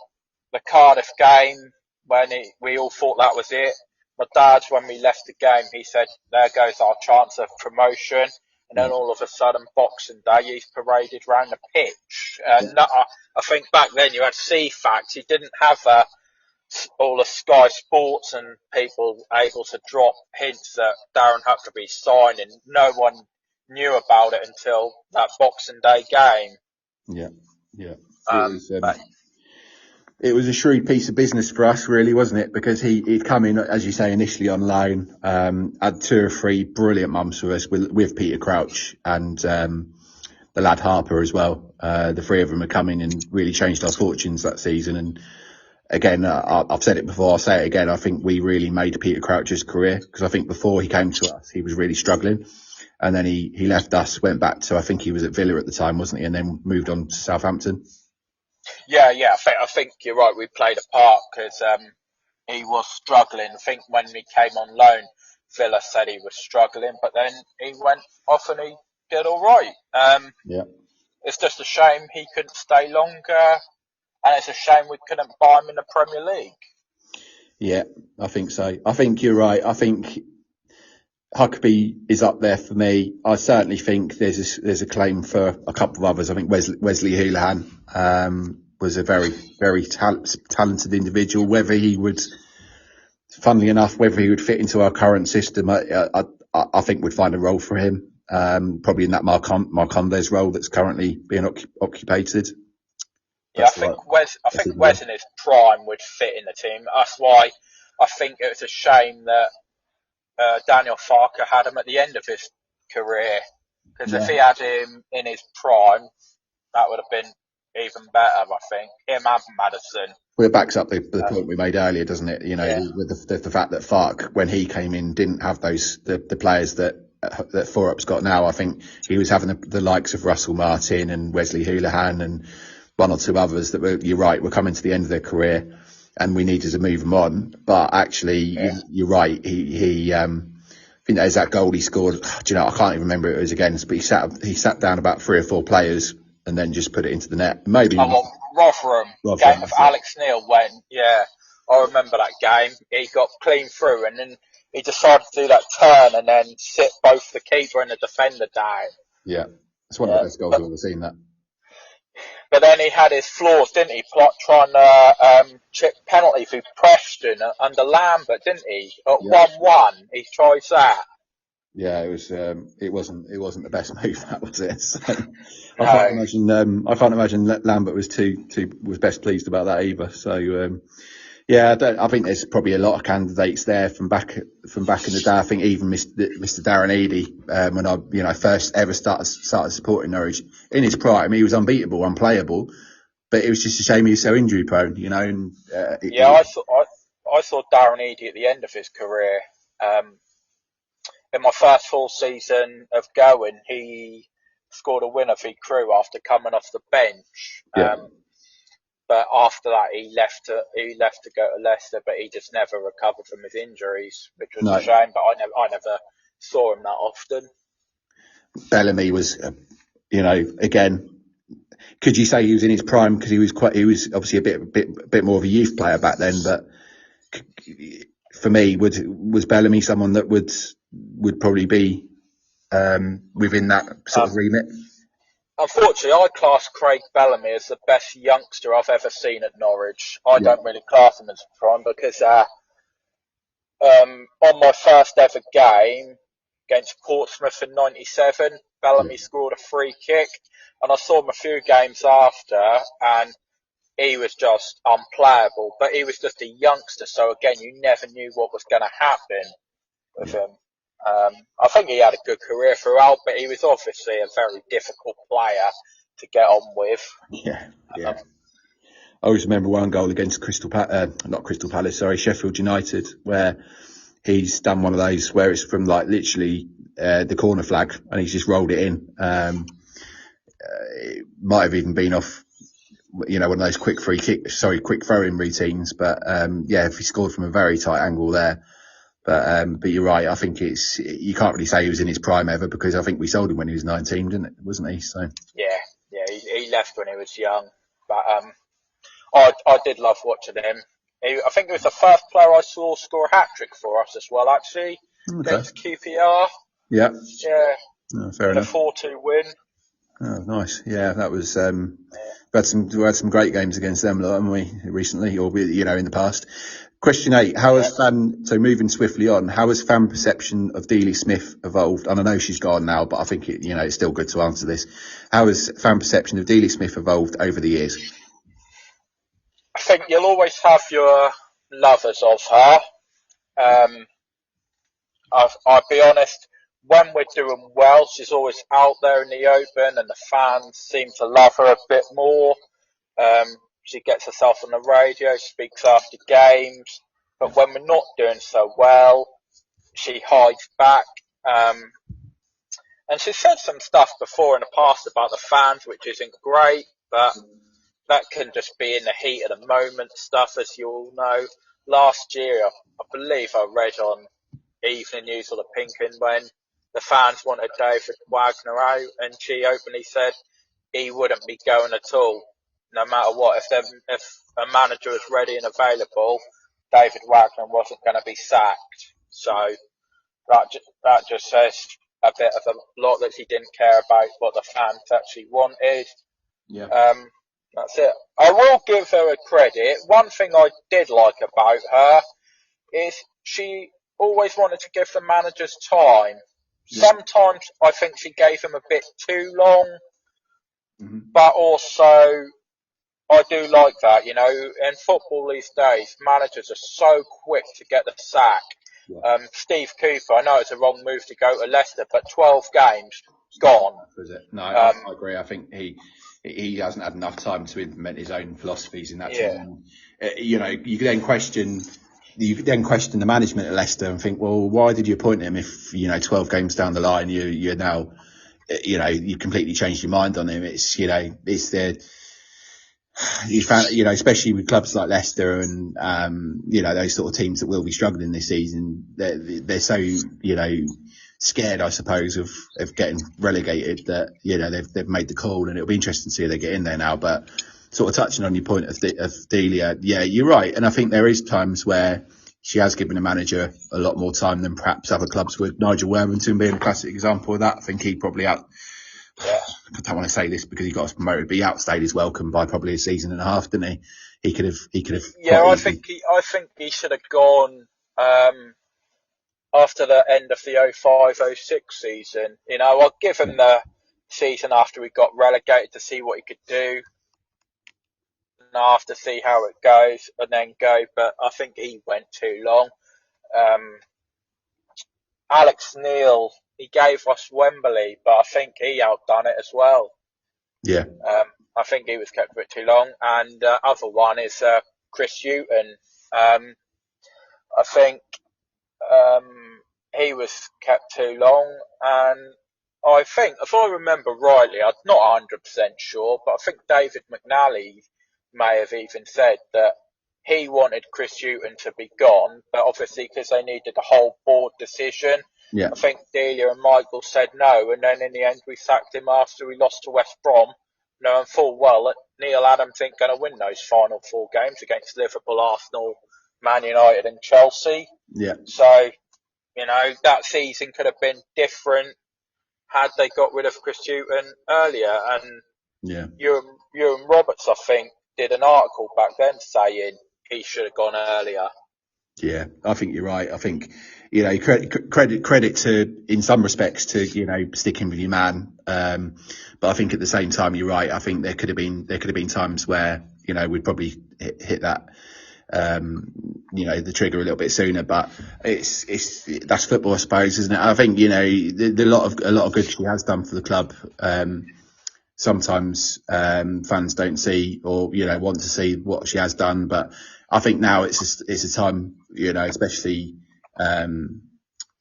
the Cardiff game when we all thought that was it. My dad, when we left the game, he said, there goes our chance of promotion. And then all of a sudden, Boxing Day, he's paraded round the pitch. And I think back then you had C-Facts. You didn't have all the Sky Sports and people able to drop hints that Darren Huckabee's signing. No one knew about it until that Boxing Day game. Yeah. It was a shrewd piece of business for us, really, wasn't it? Because he'd come in, as you say, initially on loan, had 2 or 3 brilliant months with us with Peter Crouch and the lad Harper as well. The 3 of them are coming and really changed our fortunes that season. And again, I've said it before, I'll say it again. I think we really made Peter Crouch's career, because I think before he came to us, he was really struggling. And then he left us, went back to, I think he was at Villa at the time, wasn't he? And then moved on to Southampton. Yeah. I think you're right. We played a part because he was struggling. I think when he came on loan, Villa said he was struggling, but then he went off and he did all right. It's just a shame he couldn't stay longer, and it's a shame we couldn't buy him in the Premier League. Yeah, I think so. I think you're right. I think Huckabee is up there for me. I certainly think there's a claim for a couple of others. I think Wesley Houlihan was a very, very talented individual. Whether he would, funnily enough, whether he would fit into our current system, I think we'd find a role for him. Probably in that Marcondes role that's currently being occupied. Yeah, I think Wes in his prime would fit in the team. That's why I think it was a shame that Daniel Farker had him at the end of his career, because if he had him in his prime, that would have been even better. I think him and Maddison. Well, it backs up the point we made earlier, doesn't it? With the fact that Fark, when he came in, didn't have the players that Thorup's got now. I think he was having the likes of Russell Martin and Wesley Houlihan and 1 or 2 others that you're right, were coming to the end of their career, and we needed to move them on. But actually, you're right. I think there's that goal he scored. I can't even remember who it was against, but he sat down about 3 or 4 players and then just put it into the net. Maybe. Rotherham. Game of Alex Neil went. Yeah, I remember that game. He got clean through, and then he decided to do that turn and then sit both the keeper and the defender down. Yeah, it's one of the best goals I've ever seen. That. But then he had his flaws, didn't he? Trying to chip penalty through Preston under Lambert, didn't he? At 1-1, he tries that. Yeah, it wasn't the best move, that was it. So, I can't imagine Lambert was was best pleased about that either. So I think there's probably a lot of candidates there from back in the day. I think even Mr. Darren Eady, when I first ever started supporting Norwich in his prime, he was unbeatable, unplayable, but it was just a shame he was so injury prone, And I saw Darren Eady at the end of his career. In my first full season of going, he scored a winner for Crew after coming off the bench. but after that he left to go to Leicester, but he just never recovered from his injuries, which was a No, shame. But I never saw him that often. Bellamy was, again, could you say he was in his prime because he was obviously a bit more of a youth player back then, but for me, was Bellamy someone that would probably be within that sort of remit? Unfortunately, I class Craig Bellamy as the best youngster I've ever seen at Norwich. I Yeah. don't really class him as prime because on my first ever game against Portsmouth in '97, Bellamy scored a free kick, and I saw him a few games after, and he was just unplayable. But he was just a youngster, so again, you never knew what was going to happen with him. I think he had a good career throughout, but he was obviously a very difficult player to get on with. Yeah. I always remember one goal against Sheffield United, where he's done one of those where it's from like literally the corner flag and he's just rolled it in. It might have even been off, one of those quick throw-in routines. But if he scored from a very tight angle there. But you're right. I think you can't really say he was in his prime ever because I think we sold him when he was 19, wasn't he? So he left when he was young, but I did love watching him. I think he was the first player I saw score a hat-trick for us as well, actually, against QPR. Yeah. Fair in enough. A 4-2 win. Oh, nice. Yeah, that was. We had some great games against them, haven't we, recently, or in the past. Question 8: How has so moving swiftly on? How has fan perception of Delia Smith evolved? And I know she's gone now, but I think it's still good to answer this. How has fan perception of Delia Smith evolved over the years? I think you'll always have your lovers of her. I'll be honest, when we're doing well, she's always out there in the open and the fans seem to love her a bit more. She gets herself on the radio, speaks after games, but when we're not doing so well, she hides back. And she said some stuff before in the past about the fans, which isn't great, but that can just be in the heat of the moment stuff, as you all know. Last year, I believe I read on Evening News or the Pink Un when the fans wanted David Wagner out, and she openly said he wouldn't be going at all, no matter what. If a manager was ready and available, David Wagner wasn't going to be sacked. So that just says a bit of a lot that she didn't care about what the fans actually wanted. Yeah. That's it. I will give her a credit. One thing I did like about her is she always wanted to give the managers time. Yeah. Sometimes I think she gave them a bit too long, but also I do like that. In football these days, managers are so quick to get the sack. Yeah. Steve Cooper, I know it's a wrong move to go to Leicester, but 12 games, gone. Was it? No, I agree. I think he hasn't had enough time to implement his own philosophies in that team. You then question the management at Leicester and think, well, why did you appoint him if 12 games down the line you're now you completely changed your mind on him? It's you found especially with clubs like Leicester and those sort of teams that will be struggling this season, they're so scared, I suppose, of getting relegated that they've made the call, and it'll be interesting to see if they get in there now. But sort of touching on your point of Delia, yeah, you're right, and I think there is times where she has given a manager a lot more time than perhaps other clubs would. Nigel Worthington being a classic example of that. I think he probably I don't want to say this because he got us promoted, but he outstayed his welcome by probably a season and a half, didn't he? He could have. Yeah, I think he should have gone after the end of the 05-06 season. I'll give him the season after we got relegated to see what he could do, and after see how it goes, and then go. But I think he went too long. Alex Neil, he gave us Wembley, but I think he outdone it as well. Yeah. I think he was kept for it too long. And other one is Chris Hughton. I think he was kept too long. And I think, if I remember rightly, I'm not 100% sure, but I think David McNally may have even said that he wanted Chris Hughton to be gone, but obviously because they needed a whole board decision, Yeah. I think Delia and Michael said no, and then in the end we sacked him after we lost to West Brom, knowing full well that Neil Adams ain't going to win those final 4 games against Liverpool, Arsenal, Man United and Chelsea. Yeah. So, that season could have been different had they got rid of Chris Hughton earlier. And Yeah. Ewan Roberts, I think, did an article back then saying he should have gone earlier. Yeah, I think you're right. I think, credit to, in some respects, to, sticking with your man. But I think at the same time, you're right. I think there could have been times where, we'd probably hit that, the trigger a little bit sooner, but that's football, I suppose, isn't it? I think, a lot of good she has done for the club. Sometimes, fans don't see or, want to see what she has done, but I think now it's a time, especially,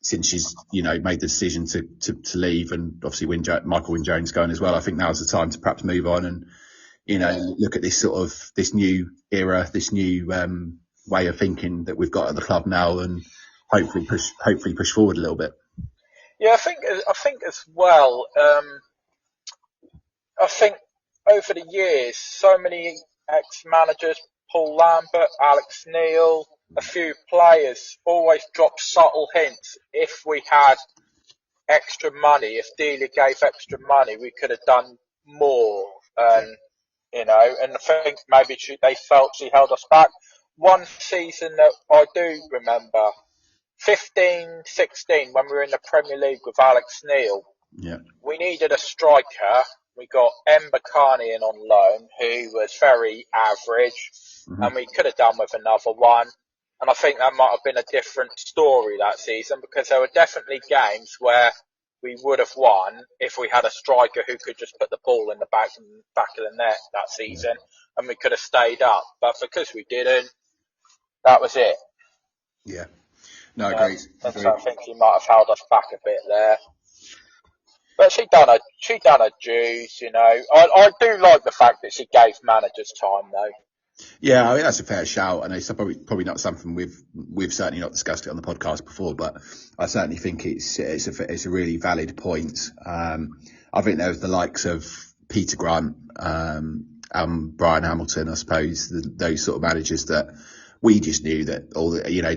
since she's, made the decision to leave, and obviously Michael Wynne-Jones going as well. I think now's the time to perhaps move on and, look at this this new era, this new, way of thinking that we've got at the club now, and hopefully push forward a little bit. Yeah, I think as well, I think over the years, so many ex-managers, Paul Lambert, Alex Neil, a few players always dropped subtle hints. If we had extra money, if Delia gave extra money, we could have done more. And, and I think maybe they felt she held us back. One season that I do remember, 15-16, when we were in the Premier League with Alex Neil, we needed a striker. We got Ember Carney in on loan, who was very average, and we could have done with another one. And I think that might have been a different story that season, because there were definitely games where we would have won if we had a striker who could just put the ball in the back of the net that season, and we could have stayed up. But because we didn't, that was it. Yeah. No, agreed. So I think she might have held us back a bit there. But she done her dues, I do like the fact that she gave managers time, though. Yeah, I mean, that's a fair shout, and it's probably not something we've certainly not discussed it on the podcast before, but I certainly think it's a really valid point. I think there was the likes of Peter Grant, Brian Hamilton, I suppose, those sort of managers that we just knew that,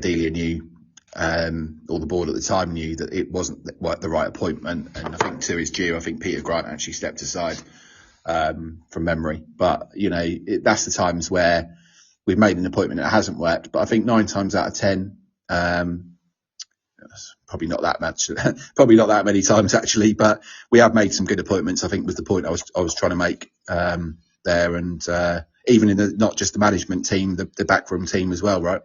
Delia knew. Or the board at the time knew that it wasn't the right appointment, and I think to his due, I think Peter Grant actually stepped aside from memory. But that's the times where we've made an appointment that hasn't worked. But I think 9 times out of 10, probably not that much, probably not that many times actually. But we have made some good appointments, I think, was the point I was trying to make there, and even in not just the management team, the backroom team as well, right?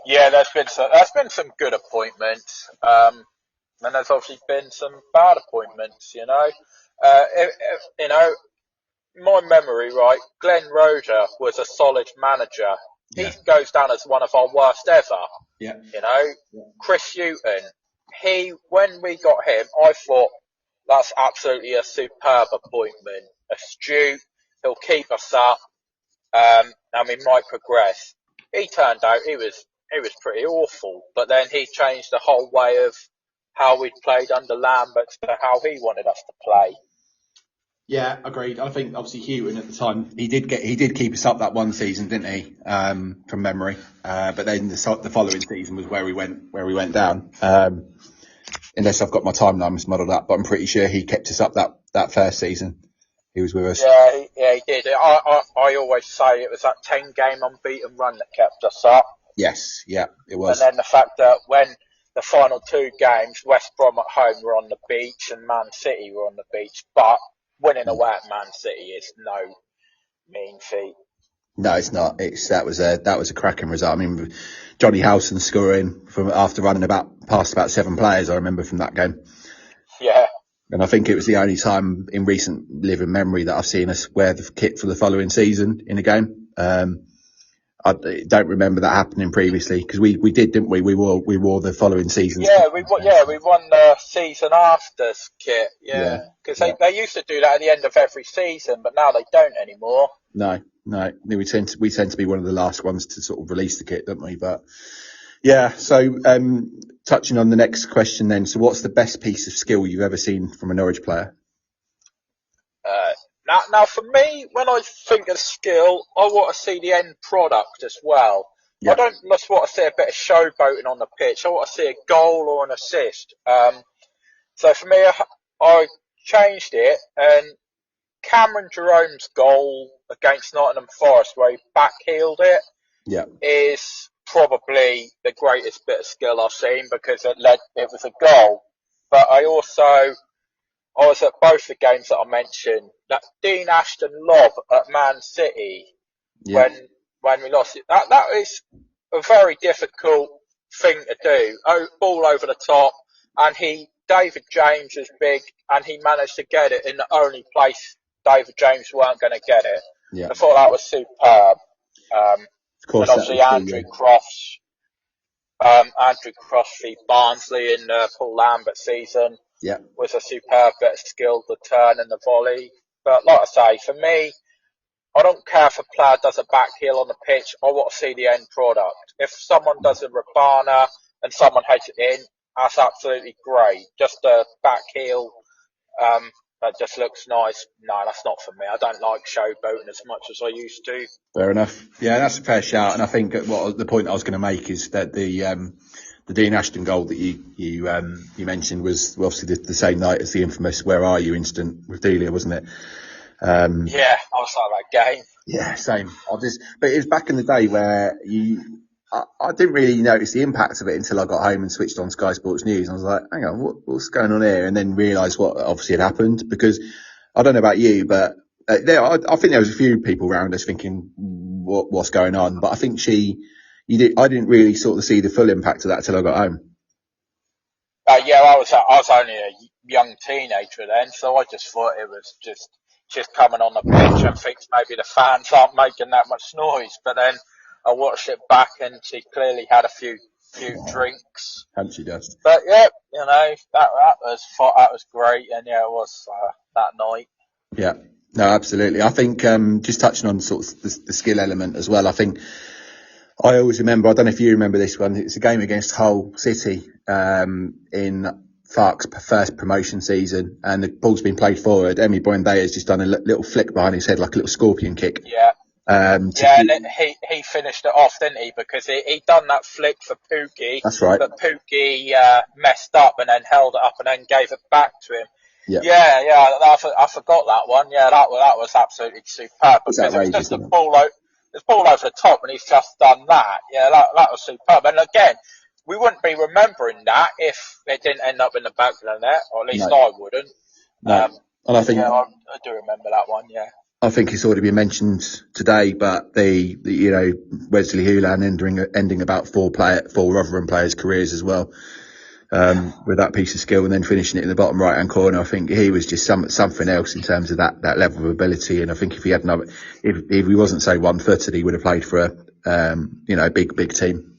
Yeah, there's been some good appointments, and there's obviously been some bad appointments. My memory, right? Glenn Roeder was a solid manager. Yeah. He goes down as one of our worst ever. Yeah. Chris Hughton. When we got him, I thought that's absolutely a superb appointment. Astute, he'll keep us up, and we might progress. He turned out he was pretty awful, but then he changed the whole way of how we'd played under Lambert to how he wanted us to play. Yeah, agreed. I think obviously Hughton at the time he did keep us up that one season, didn't he? From memory. But then the following season was where we went down. Unless I've got my timeline mismuddled up, but I'm pretty sure he kept us up that first season. He was with us. Yeah, he did. I always say it was that 10-game unbeaten run that kept us up. Yes, yeah, it was. And then the fact that when the final 2 games, West Brom at home were on the beach and Man City were on the beach, but winning away at Man City is no mean feat. No, it's not. That was a cracking result. I mean, Johnny Howson scoring from after running past about 7 players. I remember from that game. Yeah. And I think it was the only time in recent living memory that I've seen us wear the kit for the following season in a game. I don't remember that happening previously, because we did, didn't we? We wore the following season. Yeah, we won the season after kit. Yeah, because they used to do that at the end of every season, but now they don't anymore. No, No, we tend to be one of the last ones to sort of release the kit, don't we? But yeah, so touching on the next question then, so what's the best piece of skill you've ever seen from a Norwich player? Now, for me, when I think of skill, I want to see the end product as well. I Yeah, don't just want to see a bit of showboating on the pitch. I want to see a goal or an assist. So for me, I changed it, and Cameron Jerome's goal against Nottingham Forest, where he backheeled it, yeah, is probably the greatest bit of skill I've seen because it was a goal. But I was at both the games that I mentioned. That Dean Ashton lob at Man City yeah, when we lost it. That is a very difficult thing to do. Ball over the top, and David James was big, and he managed to get it in the only place David James weren't going to get it. yeah. I thought that was superb. Of And course, that obviously was Andrew Cross v Barnsley in the Paul Lambert season yeah, was a superb bit of skill, the turn and the volley. But like I say, for me, I don't care if a player does a back heel on the pitch. I want to see the end product. If someone does a Rabana and someone heads it in, that's absolutely great. Just a back heel that just looks nice. No, that's not for me. I don't like showboating as much as I used to. fair enough. Yeah, that's a fair shout. And I think what the point I was going to make is that the Dean Ashton goal that you mentioned was obviously the same night as the infamous "Where are you" incident with Delia, wasn't it? Yeah, I was like that game. Yeah, same. But it was back in the day where I didn't really notice the impact of it until I got home and switched on Sky Sports News. And I was like, hang on, what's going on here? And then realised what obviously had happened, because I don't know about you, but I think there was a few people around us thinking what's going on. But I think I didn't really sort of see the full impact of that till I got home. Yeah, I was only a young teenager then, so I just thought it was just coming on the pitch and thinks maybe the fans aren't making that much noise. But then I watched it back and she clearly had a few drinks. Hadn't she just? But yeah, that was great, and yeah, it was that night. Yeah, no, absolutely. I think just touching on sort of the skill element as well. I think I always remember. I don't know if you remember this one. It's a game against Hull City in Farke's first promotion season, and the ball's been played forward. Emi Buendia has just done a little flick behind his head, like a little scorpion kick. Yeah. And then he finished it off, didn't he? Because he done that flick for Pookie. That's right. But Pookie messed up and then held it up and then gave it back to him. Yeah. I forgot that one. Yeah, that was absolutely superb because it was just a ball over the top, and he's just done that. Yeah, that was superb. And again, we wouldn't be remembering that if it didn't end up in the back of the net, or at least I wouldn't. No. And I think I do remember that one. Yeah. I think it's already been mentioned today, but the Wesley Houlihan ending about four Rotherham players' careers as well, with that piece of skill, and then finishing it in the bottom right hand corner. I think he was just something else in terms of that level of ability. And I think if he had if he wasn't so one-footed, he would have played for a big team.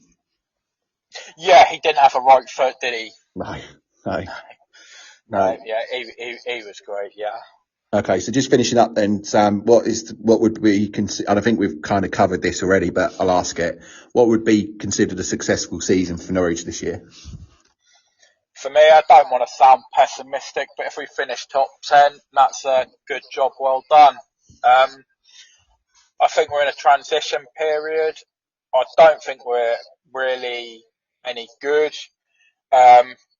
Yeah, he didn't have a right foot, did he? No. Yeah, he was great. Yeah. Okay, so just finishing up then, Sam, what would be and I think we've kind of covered this already, but I'll ask it. What would be considered a successful season for Norwich this year? For me, I don't want to sound pessimistic, but if we finish top 10, that's a good job well done. I think we're in a transition period. I don't think we're really any good.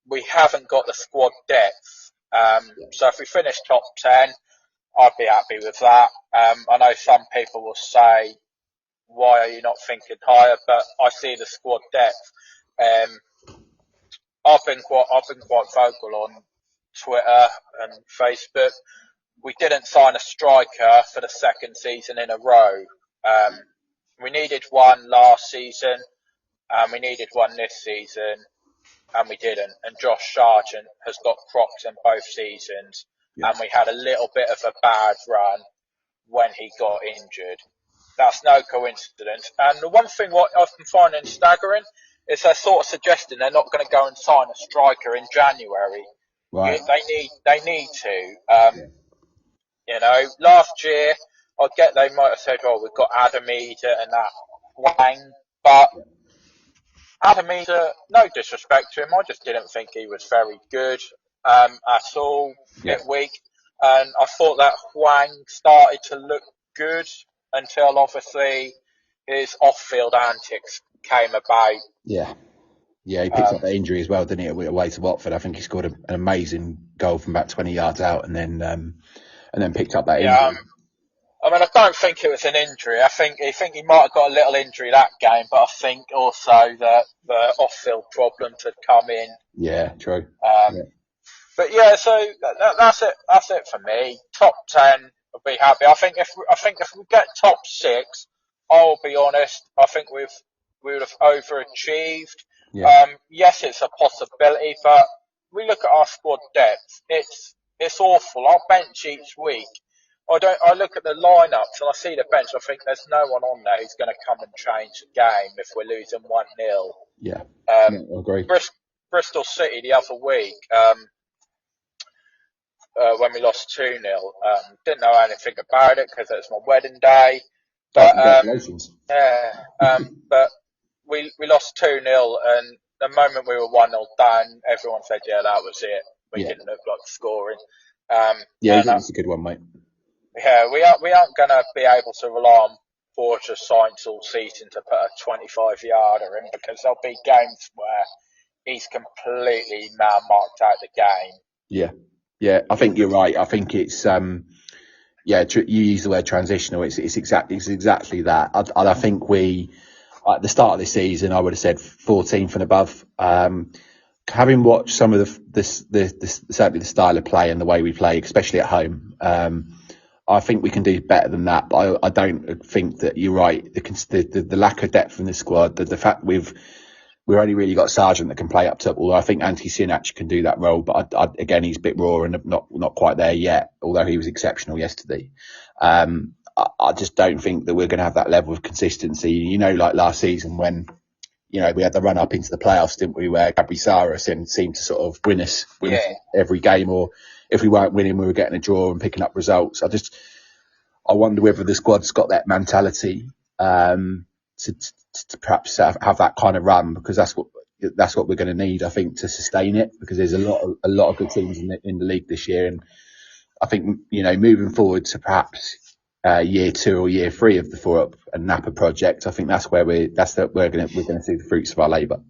We haven't got the squad depth. So if we finish top 10, I'd be happy with that. I know some people will say, why are you not thinking higher? But I see the squad depth. I've been quite vocal on Twitter and Facebook. We didn't sign a striker for the second season in a row. We needed one last season, and we needed one this season, and we didn't. And Josh Sargent has got crocs in both seasons, and we had a little bit of a bad run when he got injured. That's no coincidence. And the one thing what I've been finding staggering is they're sort of suggesting they're not going to go and sign a striker in January. Right. They need to. Last year I get they might have said, "Oh, we've got Adamita and that Wang," but Adamita, no disrespect to him, I just didn't think he was very good at all midweek, and I thought that Wang started to look good until obviously his off-field antics came about. Yeah, he picked up that injury as well, didn't he? Away to Watford, I think he scored an amazing goal from about 20 yards out, and then picked up that injury. I mean, I don't think it was an injury. I think he might have got a little injury that game, but I think also that the off-field problems had come in. Yeah, true. But yeah, so that's it. That's it for me. Top 10, I'll be happy. I think if we get top 6, I'll be honest. I think we would have overachieved. Yes, it's a possibility, but we look at our squad depth. It's awful. Our bench each week. I look at the lineups and I see the bench. I think there's no one on there who's going to come and change the game if we're losing 1-0. Yeah, I agree. Bristol City the other week. When we lost 2-0. Didn't know anything about it because it was my wedding day. But, congratulations. But we lost 2-0, and the moment we were 1-0 down, everyone said, yeah, that was it. We didn't look like scoring. That's a good one, mate. Yeah, we aren't going to be able to rely on Borja Sainz all season to put a 25-yarder in, because there'll be games where he's completely man-marked out the game. Yeah, I think you're right. I think it's you use the word transitional. It's exactly that. I think we at the start of the season, I would have said 14th and above. Having watched some of certainly the style of play and the way we play, especially at home, I think we can do better than that. But I don't think that you're right. The lack of depth in the squad, the fact we've only really got Sargent that can play up top, although I think Antti Sinach can do that role. But again, he's a bit raw and not quite there yet, although he was exceptional yesterday. I just don't think that we're going to have that level of consistency. Like last season when, we had the run up into the playoffs, didn't we, where Gabby Sara seemed to sort of win us every game, or if we weren't winning, we were getting a draw and picking up results. I wonder whether the squad's got that mentality to perhaps have that kind of run, because that's what we're going to need, I think, to sustain it, because there's a lot of good teams in the league this year, and I think moving forward to perhaps year 2 or year 3 of the Thorup and Napa project, I think that's where we're going to see the fruits of our labour.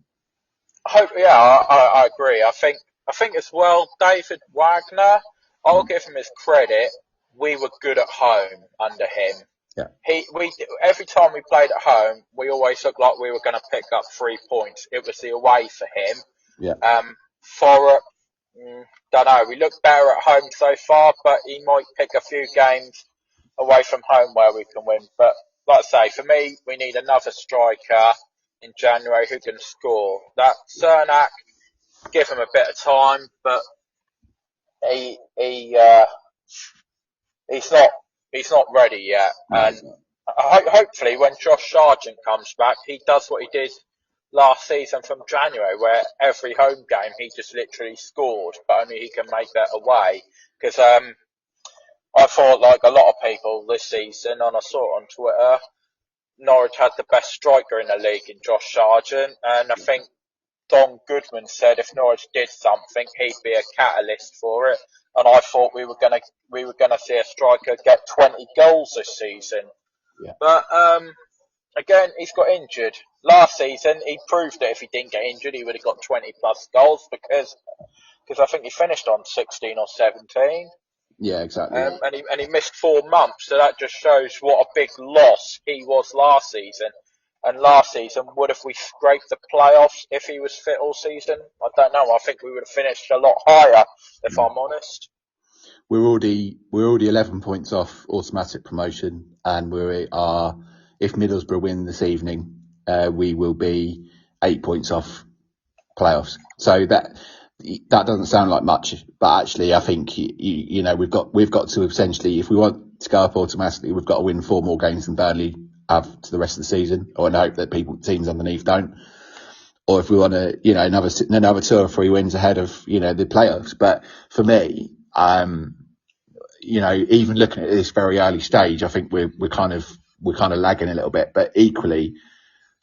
I agree. I think as well, David Wagner, I'll give him his credit. We were good at home under him. Yeah. Every time we played at home, we always looked like we were going to pick up 3 points. It was the away for him. Yeah. Thorup, don't know. We look better at home so far, but he might pick a few games away from home where we can win. But like I say, for me, we need another striker in January who can score. That Cernak, give him a bit of time, but he's not ready yet. And hopefully when Josh Sargent comes back, he does what he did last season from January, where every home game he just literally scored, but only he can make that away. Because I thought, like a lot of people this season, and I saw it on Twitter, Norwich had the best striker in the league in Josh Sargent, and I think Don Goodman said if Norwich did something, he'd be a catalyst for it. And I thought we were gonna see a striker get 20 goals this season. Yeah. But again, he's got injured. Last season, he proved that if he didn't get injured, he would have got 20 plus goals, because I think he finished on 16 or 17. Yeah, exactly. And he missed 4 months, so that just shows what a big loss he was last season. And last season, would have we scraped the playoffs if he was fit all season? I don't know. I think we would have finished a lot higher, if I'm honest. We're already 11 points off automatic promotion, and we are, if Middlesbrough win this evening, we will be 8 points off playoffs. So that doesn't sound like much, but actually I think we've got to essentially, if we want to go up automatically, we've got to win 4 more games than Burnley have to the rest of the season, or I hope that teams underneath don't. Or if we want to, another 2 or 3 wins ahead of the playoffs. But for me, even looking at this very early stage, I think we're kind of lagging a little bit. But equally,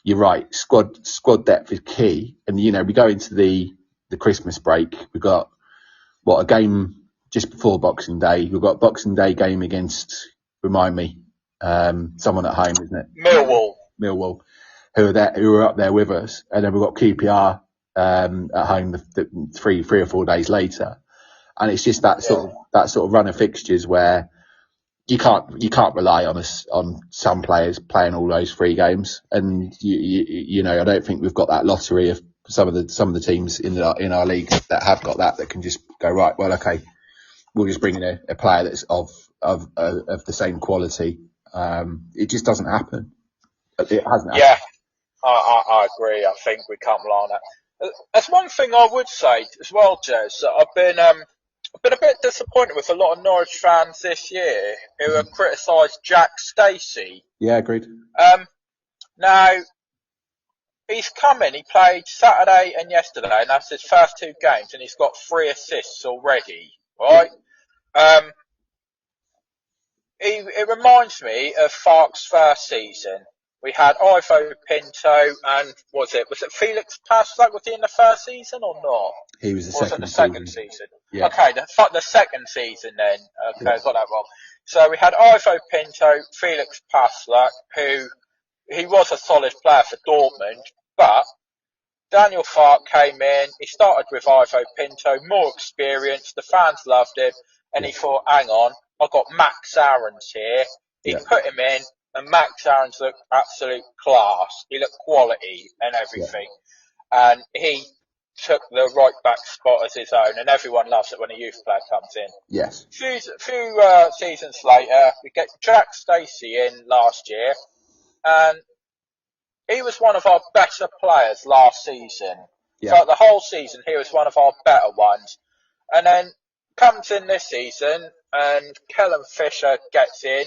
you're right. Squad depth is key, and we go into the Christmas break. We've got a game just before Boxing Day. We've got a Boxing Day game against, remind me, someone at home, isn't it? Millwall, who are up there with us, and then we've got QPR at home three or 4 days later, and it's just that sort of run of fixtures where you can't rely on some players playing all those 3 games, and I don't think we've got that lottery of some of the teams in our league that have got that can just go, right, well, okay, we'll just bring in a player that's of the same quality. It just doesn't happen. It hasn't happened. Yeah, I agree. I think we can't rely on that. That's one thing I would say as well, Jez. I've been a bit disappointed with a lot of Norwich fans this year who have criticised Jack Stacey. Yeah, agreed. Now, he's come in, he played Saturday and yesterday, and that's his first 2 games, and he's got 3 assists already, right? It reminds me of Farke's first season. We had Ivo Pinto and was it Felix Passlack? Was he in the first season or not? He was the second season. Yeah. Okay, the second season then. Okay, I got that wrong. So we had Ivo Pinto, Felix Passlack, who he was a solid player for Dortmund, but Daniel Farke came in, he started with Ivo Pinto, more experience, the fans loved him, and he thought, hang on, I've got Max Aarons here. He put him in, and Max Aarons looked absolute class. He looked quality and everything. Yeah. And he took the right back spot as his own, and everyone loves it when a youth player comes in. Yes. Few seasons later, we get Jack Stacey in last year, and he was one of our better players last season. Yeah. So the whole season, he was one of our better ones. And then comes in this season, and Kellen Fisher gets in,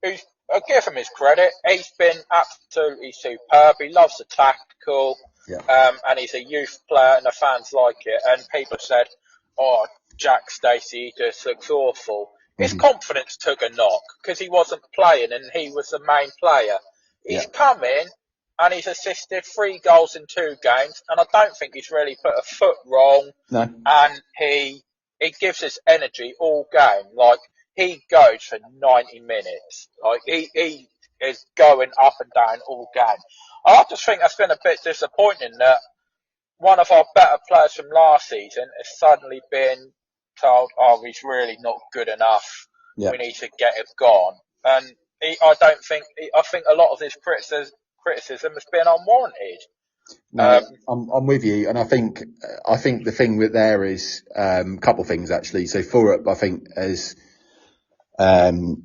who's, I'll give him his credit, he's been absolutely superb. He loves the tackle, and he's a youth player, and the fans like it. And people said, oh, Jack Stacey just looks awful. His confidence took a knock, because he wasn't playing, and he was the main player. He's come in, and he's assisted 3 goals in 2 games, and I don't think he's really put a foot wrong. No. And he gives us energy all game. Like, he goes for 90 minutes. Like, he is going up and down all game. I just think that's been a bit disappointing that one of our better players from last season has suddenly been told, oh, he's really not good enough. We need to get him gone. And I think a lot of this criticism has been unwarranted. No, I'm with you, and I think the thing with there is a couple of things actually. So Thorup, I think, has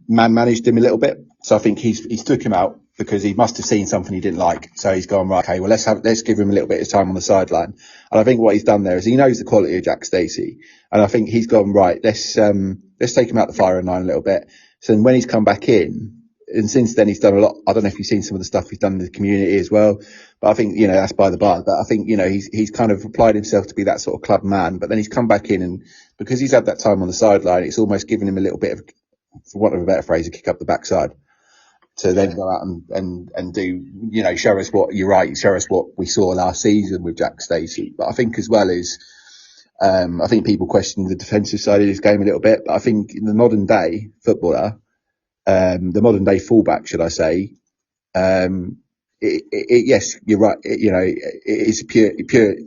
managed him a little bit. So I think he's took him out because he must have seen something he didn't like. So he's gone, right, okay, well let's give him a little bit of time on the sideline. And I think what he's done there is he knows the quality of Jack Stacey, and I think he's gone, right, let's take him out the firing line a little bit. So when he's come back in, and since then he's done a lot. I don't know if you've seen some of the stuff he's done in the community as well, but I think, that's by the by. But I think, he's kind of applied himself to be that sort of club man, but then he's come back in, and because he's had that time on the sideline, it's almost given him a little bit of, for want of a better phrase, a kick up the backside to then go out and do, show us what you're right, show us what we saw last season with Jack Stacey. But I think as well as, I think people question the defensive side of this game a little bit, but I think in the modern day footballer, the modern day fullback, should I say, yes, you're right. It is pure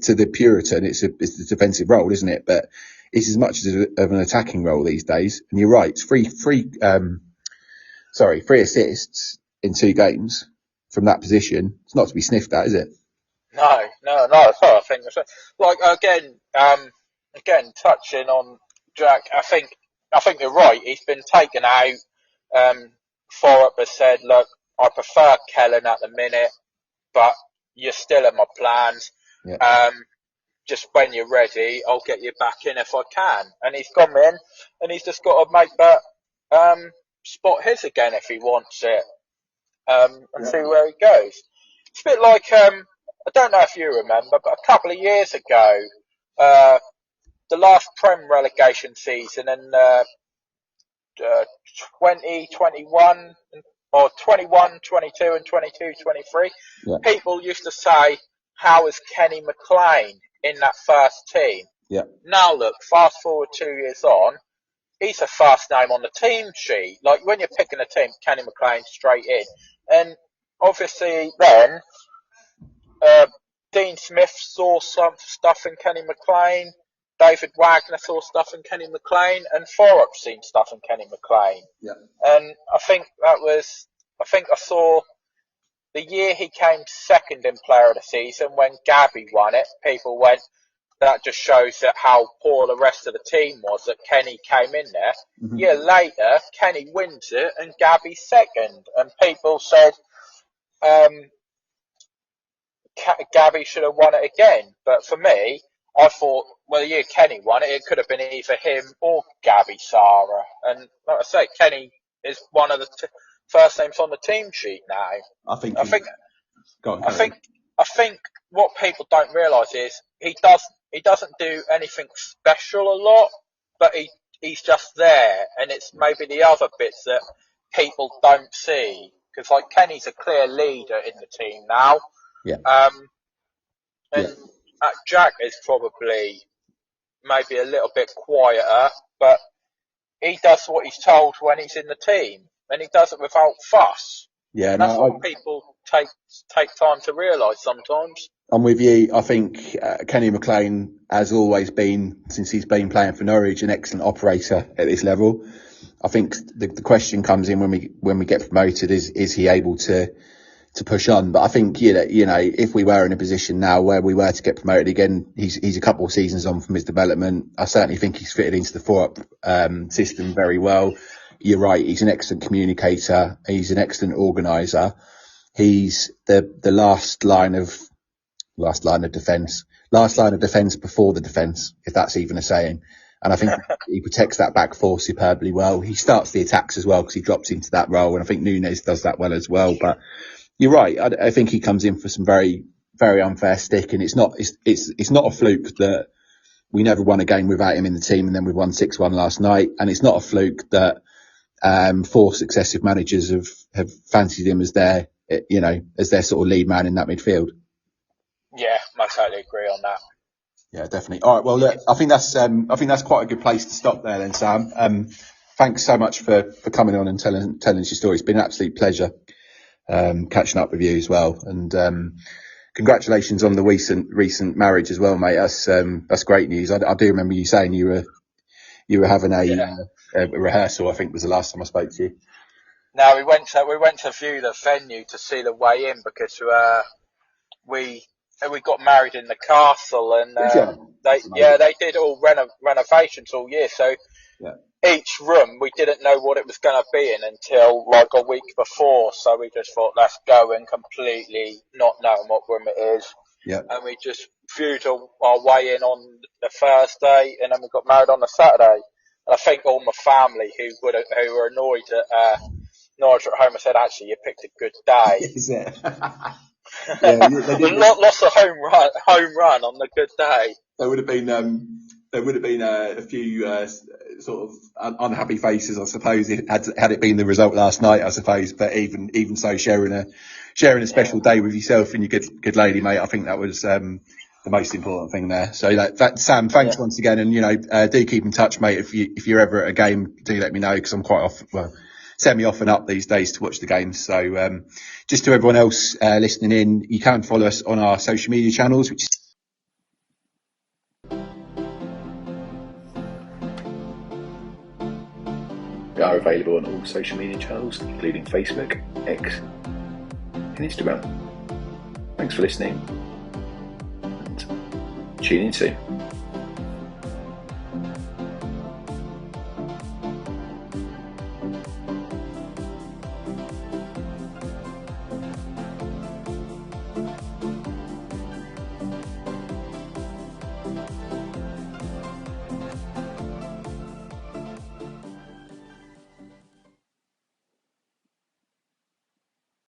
to the Puritan. It's a defensive role, isn't it? But it's as much of an attacking role these days. And you're right. It's three assists in 2 games from that position. It's not to be sniffed at, is it? No. I think like again, touching on Jack, I think you're right. He's been taken out. Thorup has said, look, I prefer Kellen at the minute, but you're still in my plans. Yeah. Just when you're ready, I'll get you back in if I can. And he's gone in, and he's just got to make that spot his again if he wants it, and see where he goes. It's a bit like, I don't know if you remember, but a couple of years ago, the last Prem relegation season, and 20, 21, or 21, 22 and 22, 23, people used to say, how is Kenny McLean in that first team? Yeah. Now look, fast forward 2 years on, he's the first name on the team sheet. Like, when you're picking a team, Kenny McLean straight in. And obviously then, Dean Smith saw some stuff in Kenny McLean, David Wagner saw stuff in Kenny McLean, and Thorup seen stuff in Kenny McLean. Yeah. And I think I saw the year he came second in Player of the Season when Gabby won it. People went, that just shows that how poor the rest of the team was, that Kenny came in there. Mm-hmm. A year later, Kenny wins it and Gabby's second. And people said, Gabby should have won it again. But for me, I thought, well, the year Kenny won it, it could have been either him or Gabby Sarah. And like I say, Kenny is one of the first names on the team sheet now. I think what people don't realise is he doesn't do anything special a lot, but he's just there, and it's maybe the other bits that people don't see. Because like Kenny's a clear leader in the team now. Yeah. Jack is probably maybe a little bit quieter, but he does what he's told when he's in the team, and he does it without fuss. Yeah, and that's what people take time to realise sometimes. I'm with you. I think Kenny McLean has always been, since he's been playing for Norwich, an excellent operator at this level. I think the question comes in when we get promoted is he able to push on? But I think if we were in a position now where we were to get promoted again, he's a couple of seasons on from his development. I certainly think he's fitted into the Thorup system very well. You're right. He's an excellent communicator. He's an excellent organiser. He's the last line of defence before the defence, if that's even a saying. And I think he protects that back four superbly well. He starts the attacks as well because he drops into that role, and I think Nunes does that well as well. But you're right. I think he comes in for some very, very unfair stick, and it's not a fluke that we never won a game without him in the team, and then we won 6-1 last night. And it's not a fluke that 4 successive managers have fancied him as their sort of lead man in that midfield. Yeah, I totally agree on that. Yeah, definitely. All right. Well, look, I think that's quite a good place to stop there then, Sam. Thanks so much for coming on and telling us your story. It's been an absolute pleasure catching up with you as well. And congratulations on the recent marriage as well, mate. That's great news. I do remember you saying you were having a rehearsal, I think was the last time I spoke to you. No, we went to view the venue to see the way in because we got married in the castle, and they did all renovations all year. So each room we didn't know what it was going to be in until like a week before. So we just thought, let's go in completely not knowing what room it is. Yeah. And we just viewed our way in on the Thursday, and then we got married on the Saturday. And I think all my family who were annoyed at Norwich at home, I said, actually, you picked a good day. Is it? Lots of home run on the good day. There would have been a few sort of unhappy faces, I suppose, had it been the result last night, I suppose. But even so, sharing a special day with yourself and your good lady, mate, I think that was the most important thing there. So Sam, thanks once again, and do keep in touch, mate. If you're ever at a game, do let me know, because I'm quite semi-often up these days to watch the games. So just to everyone else listening in, you can follow us on our social media channels, which is we are available on all social media channels, including Facebook, X and Instagram. Thanks for listening, and tune in soon.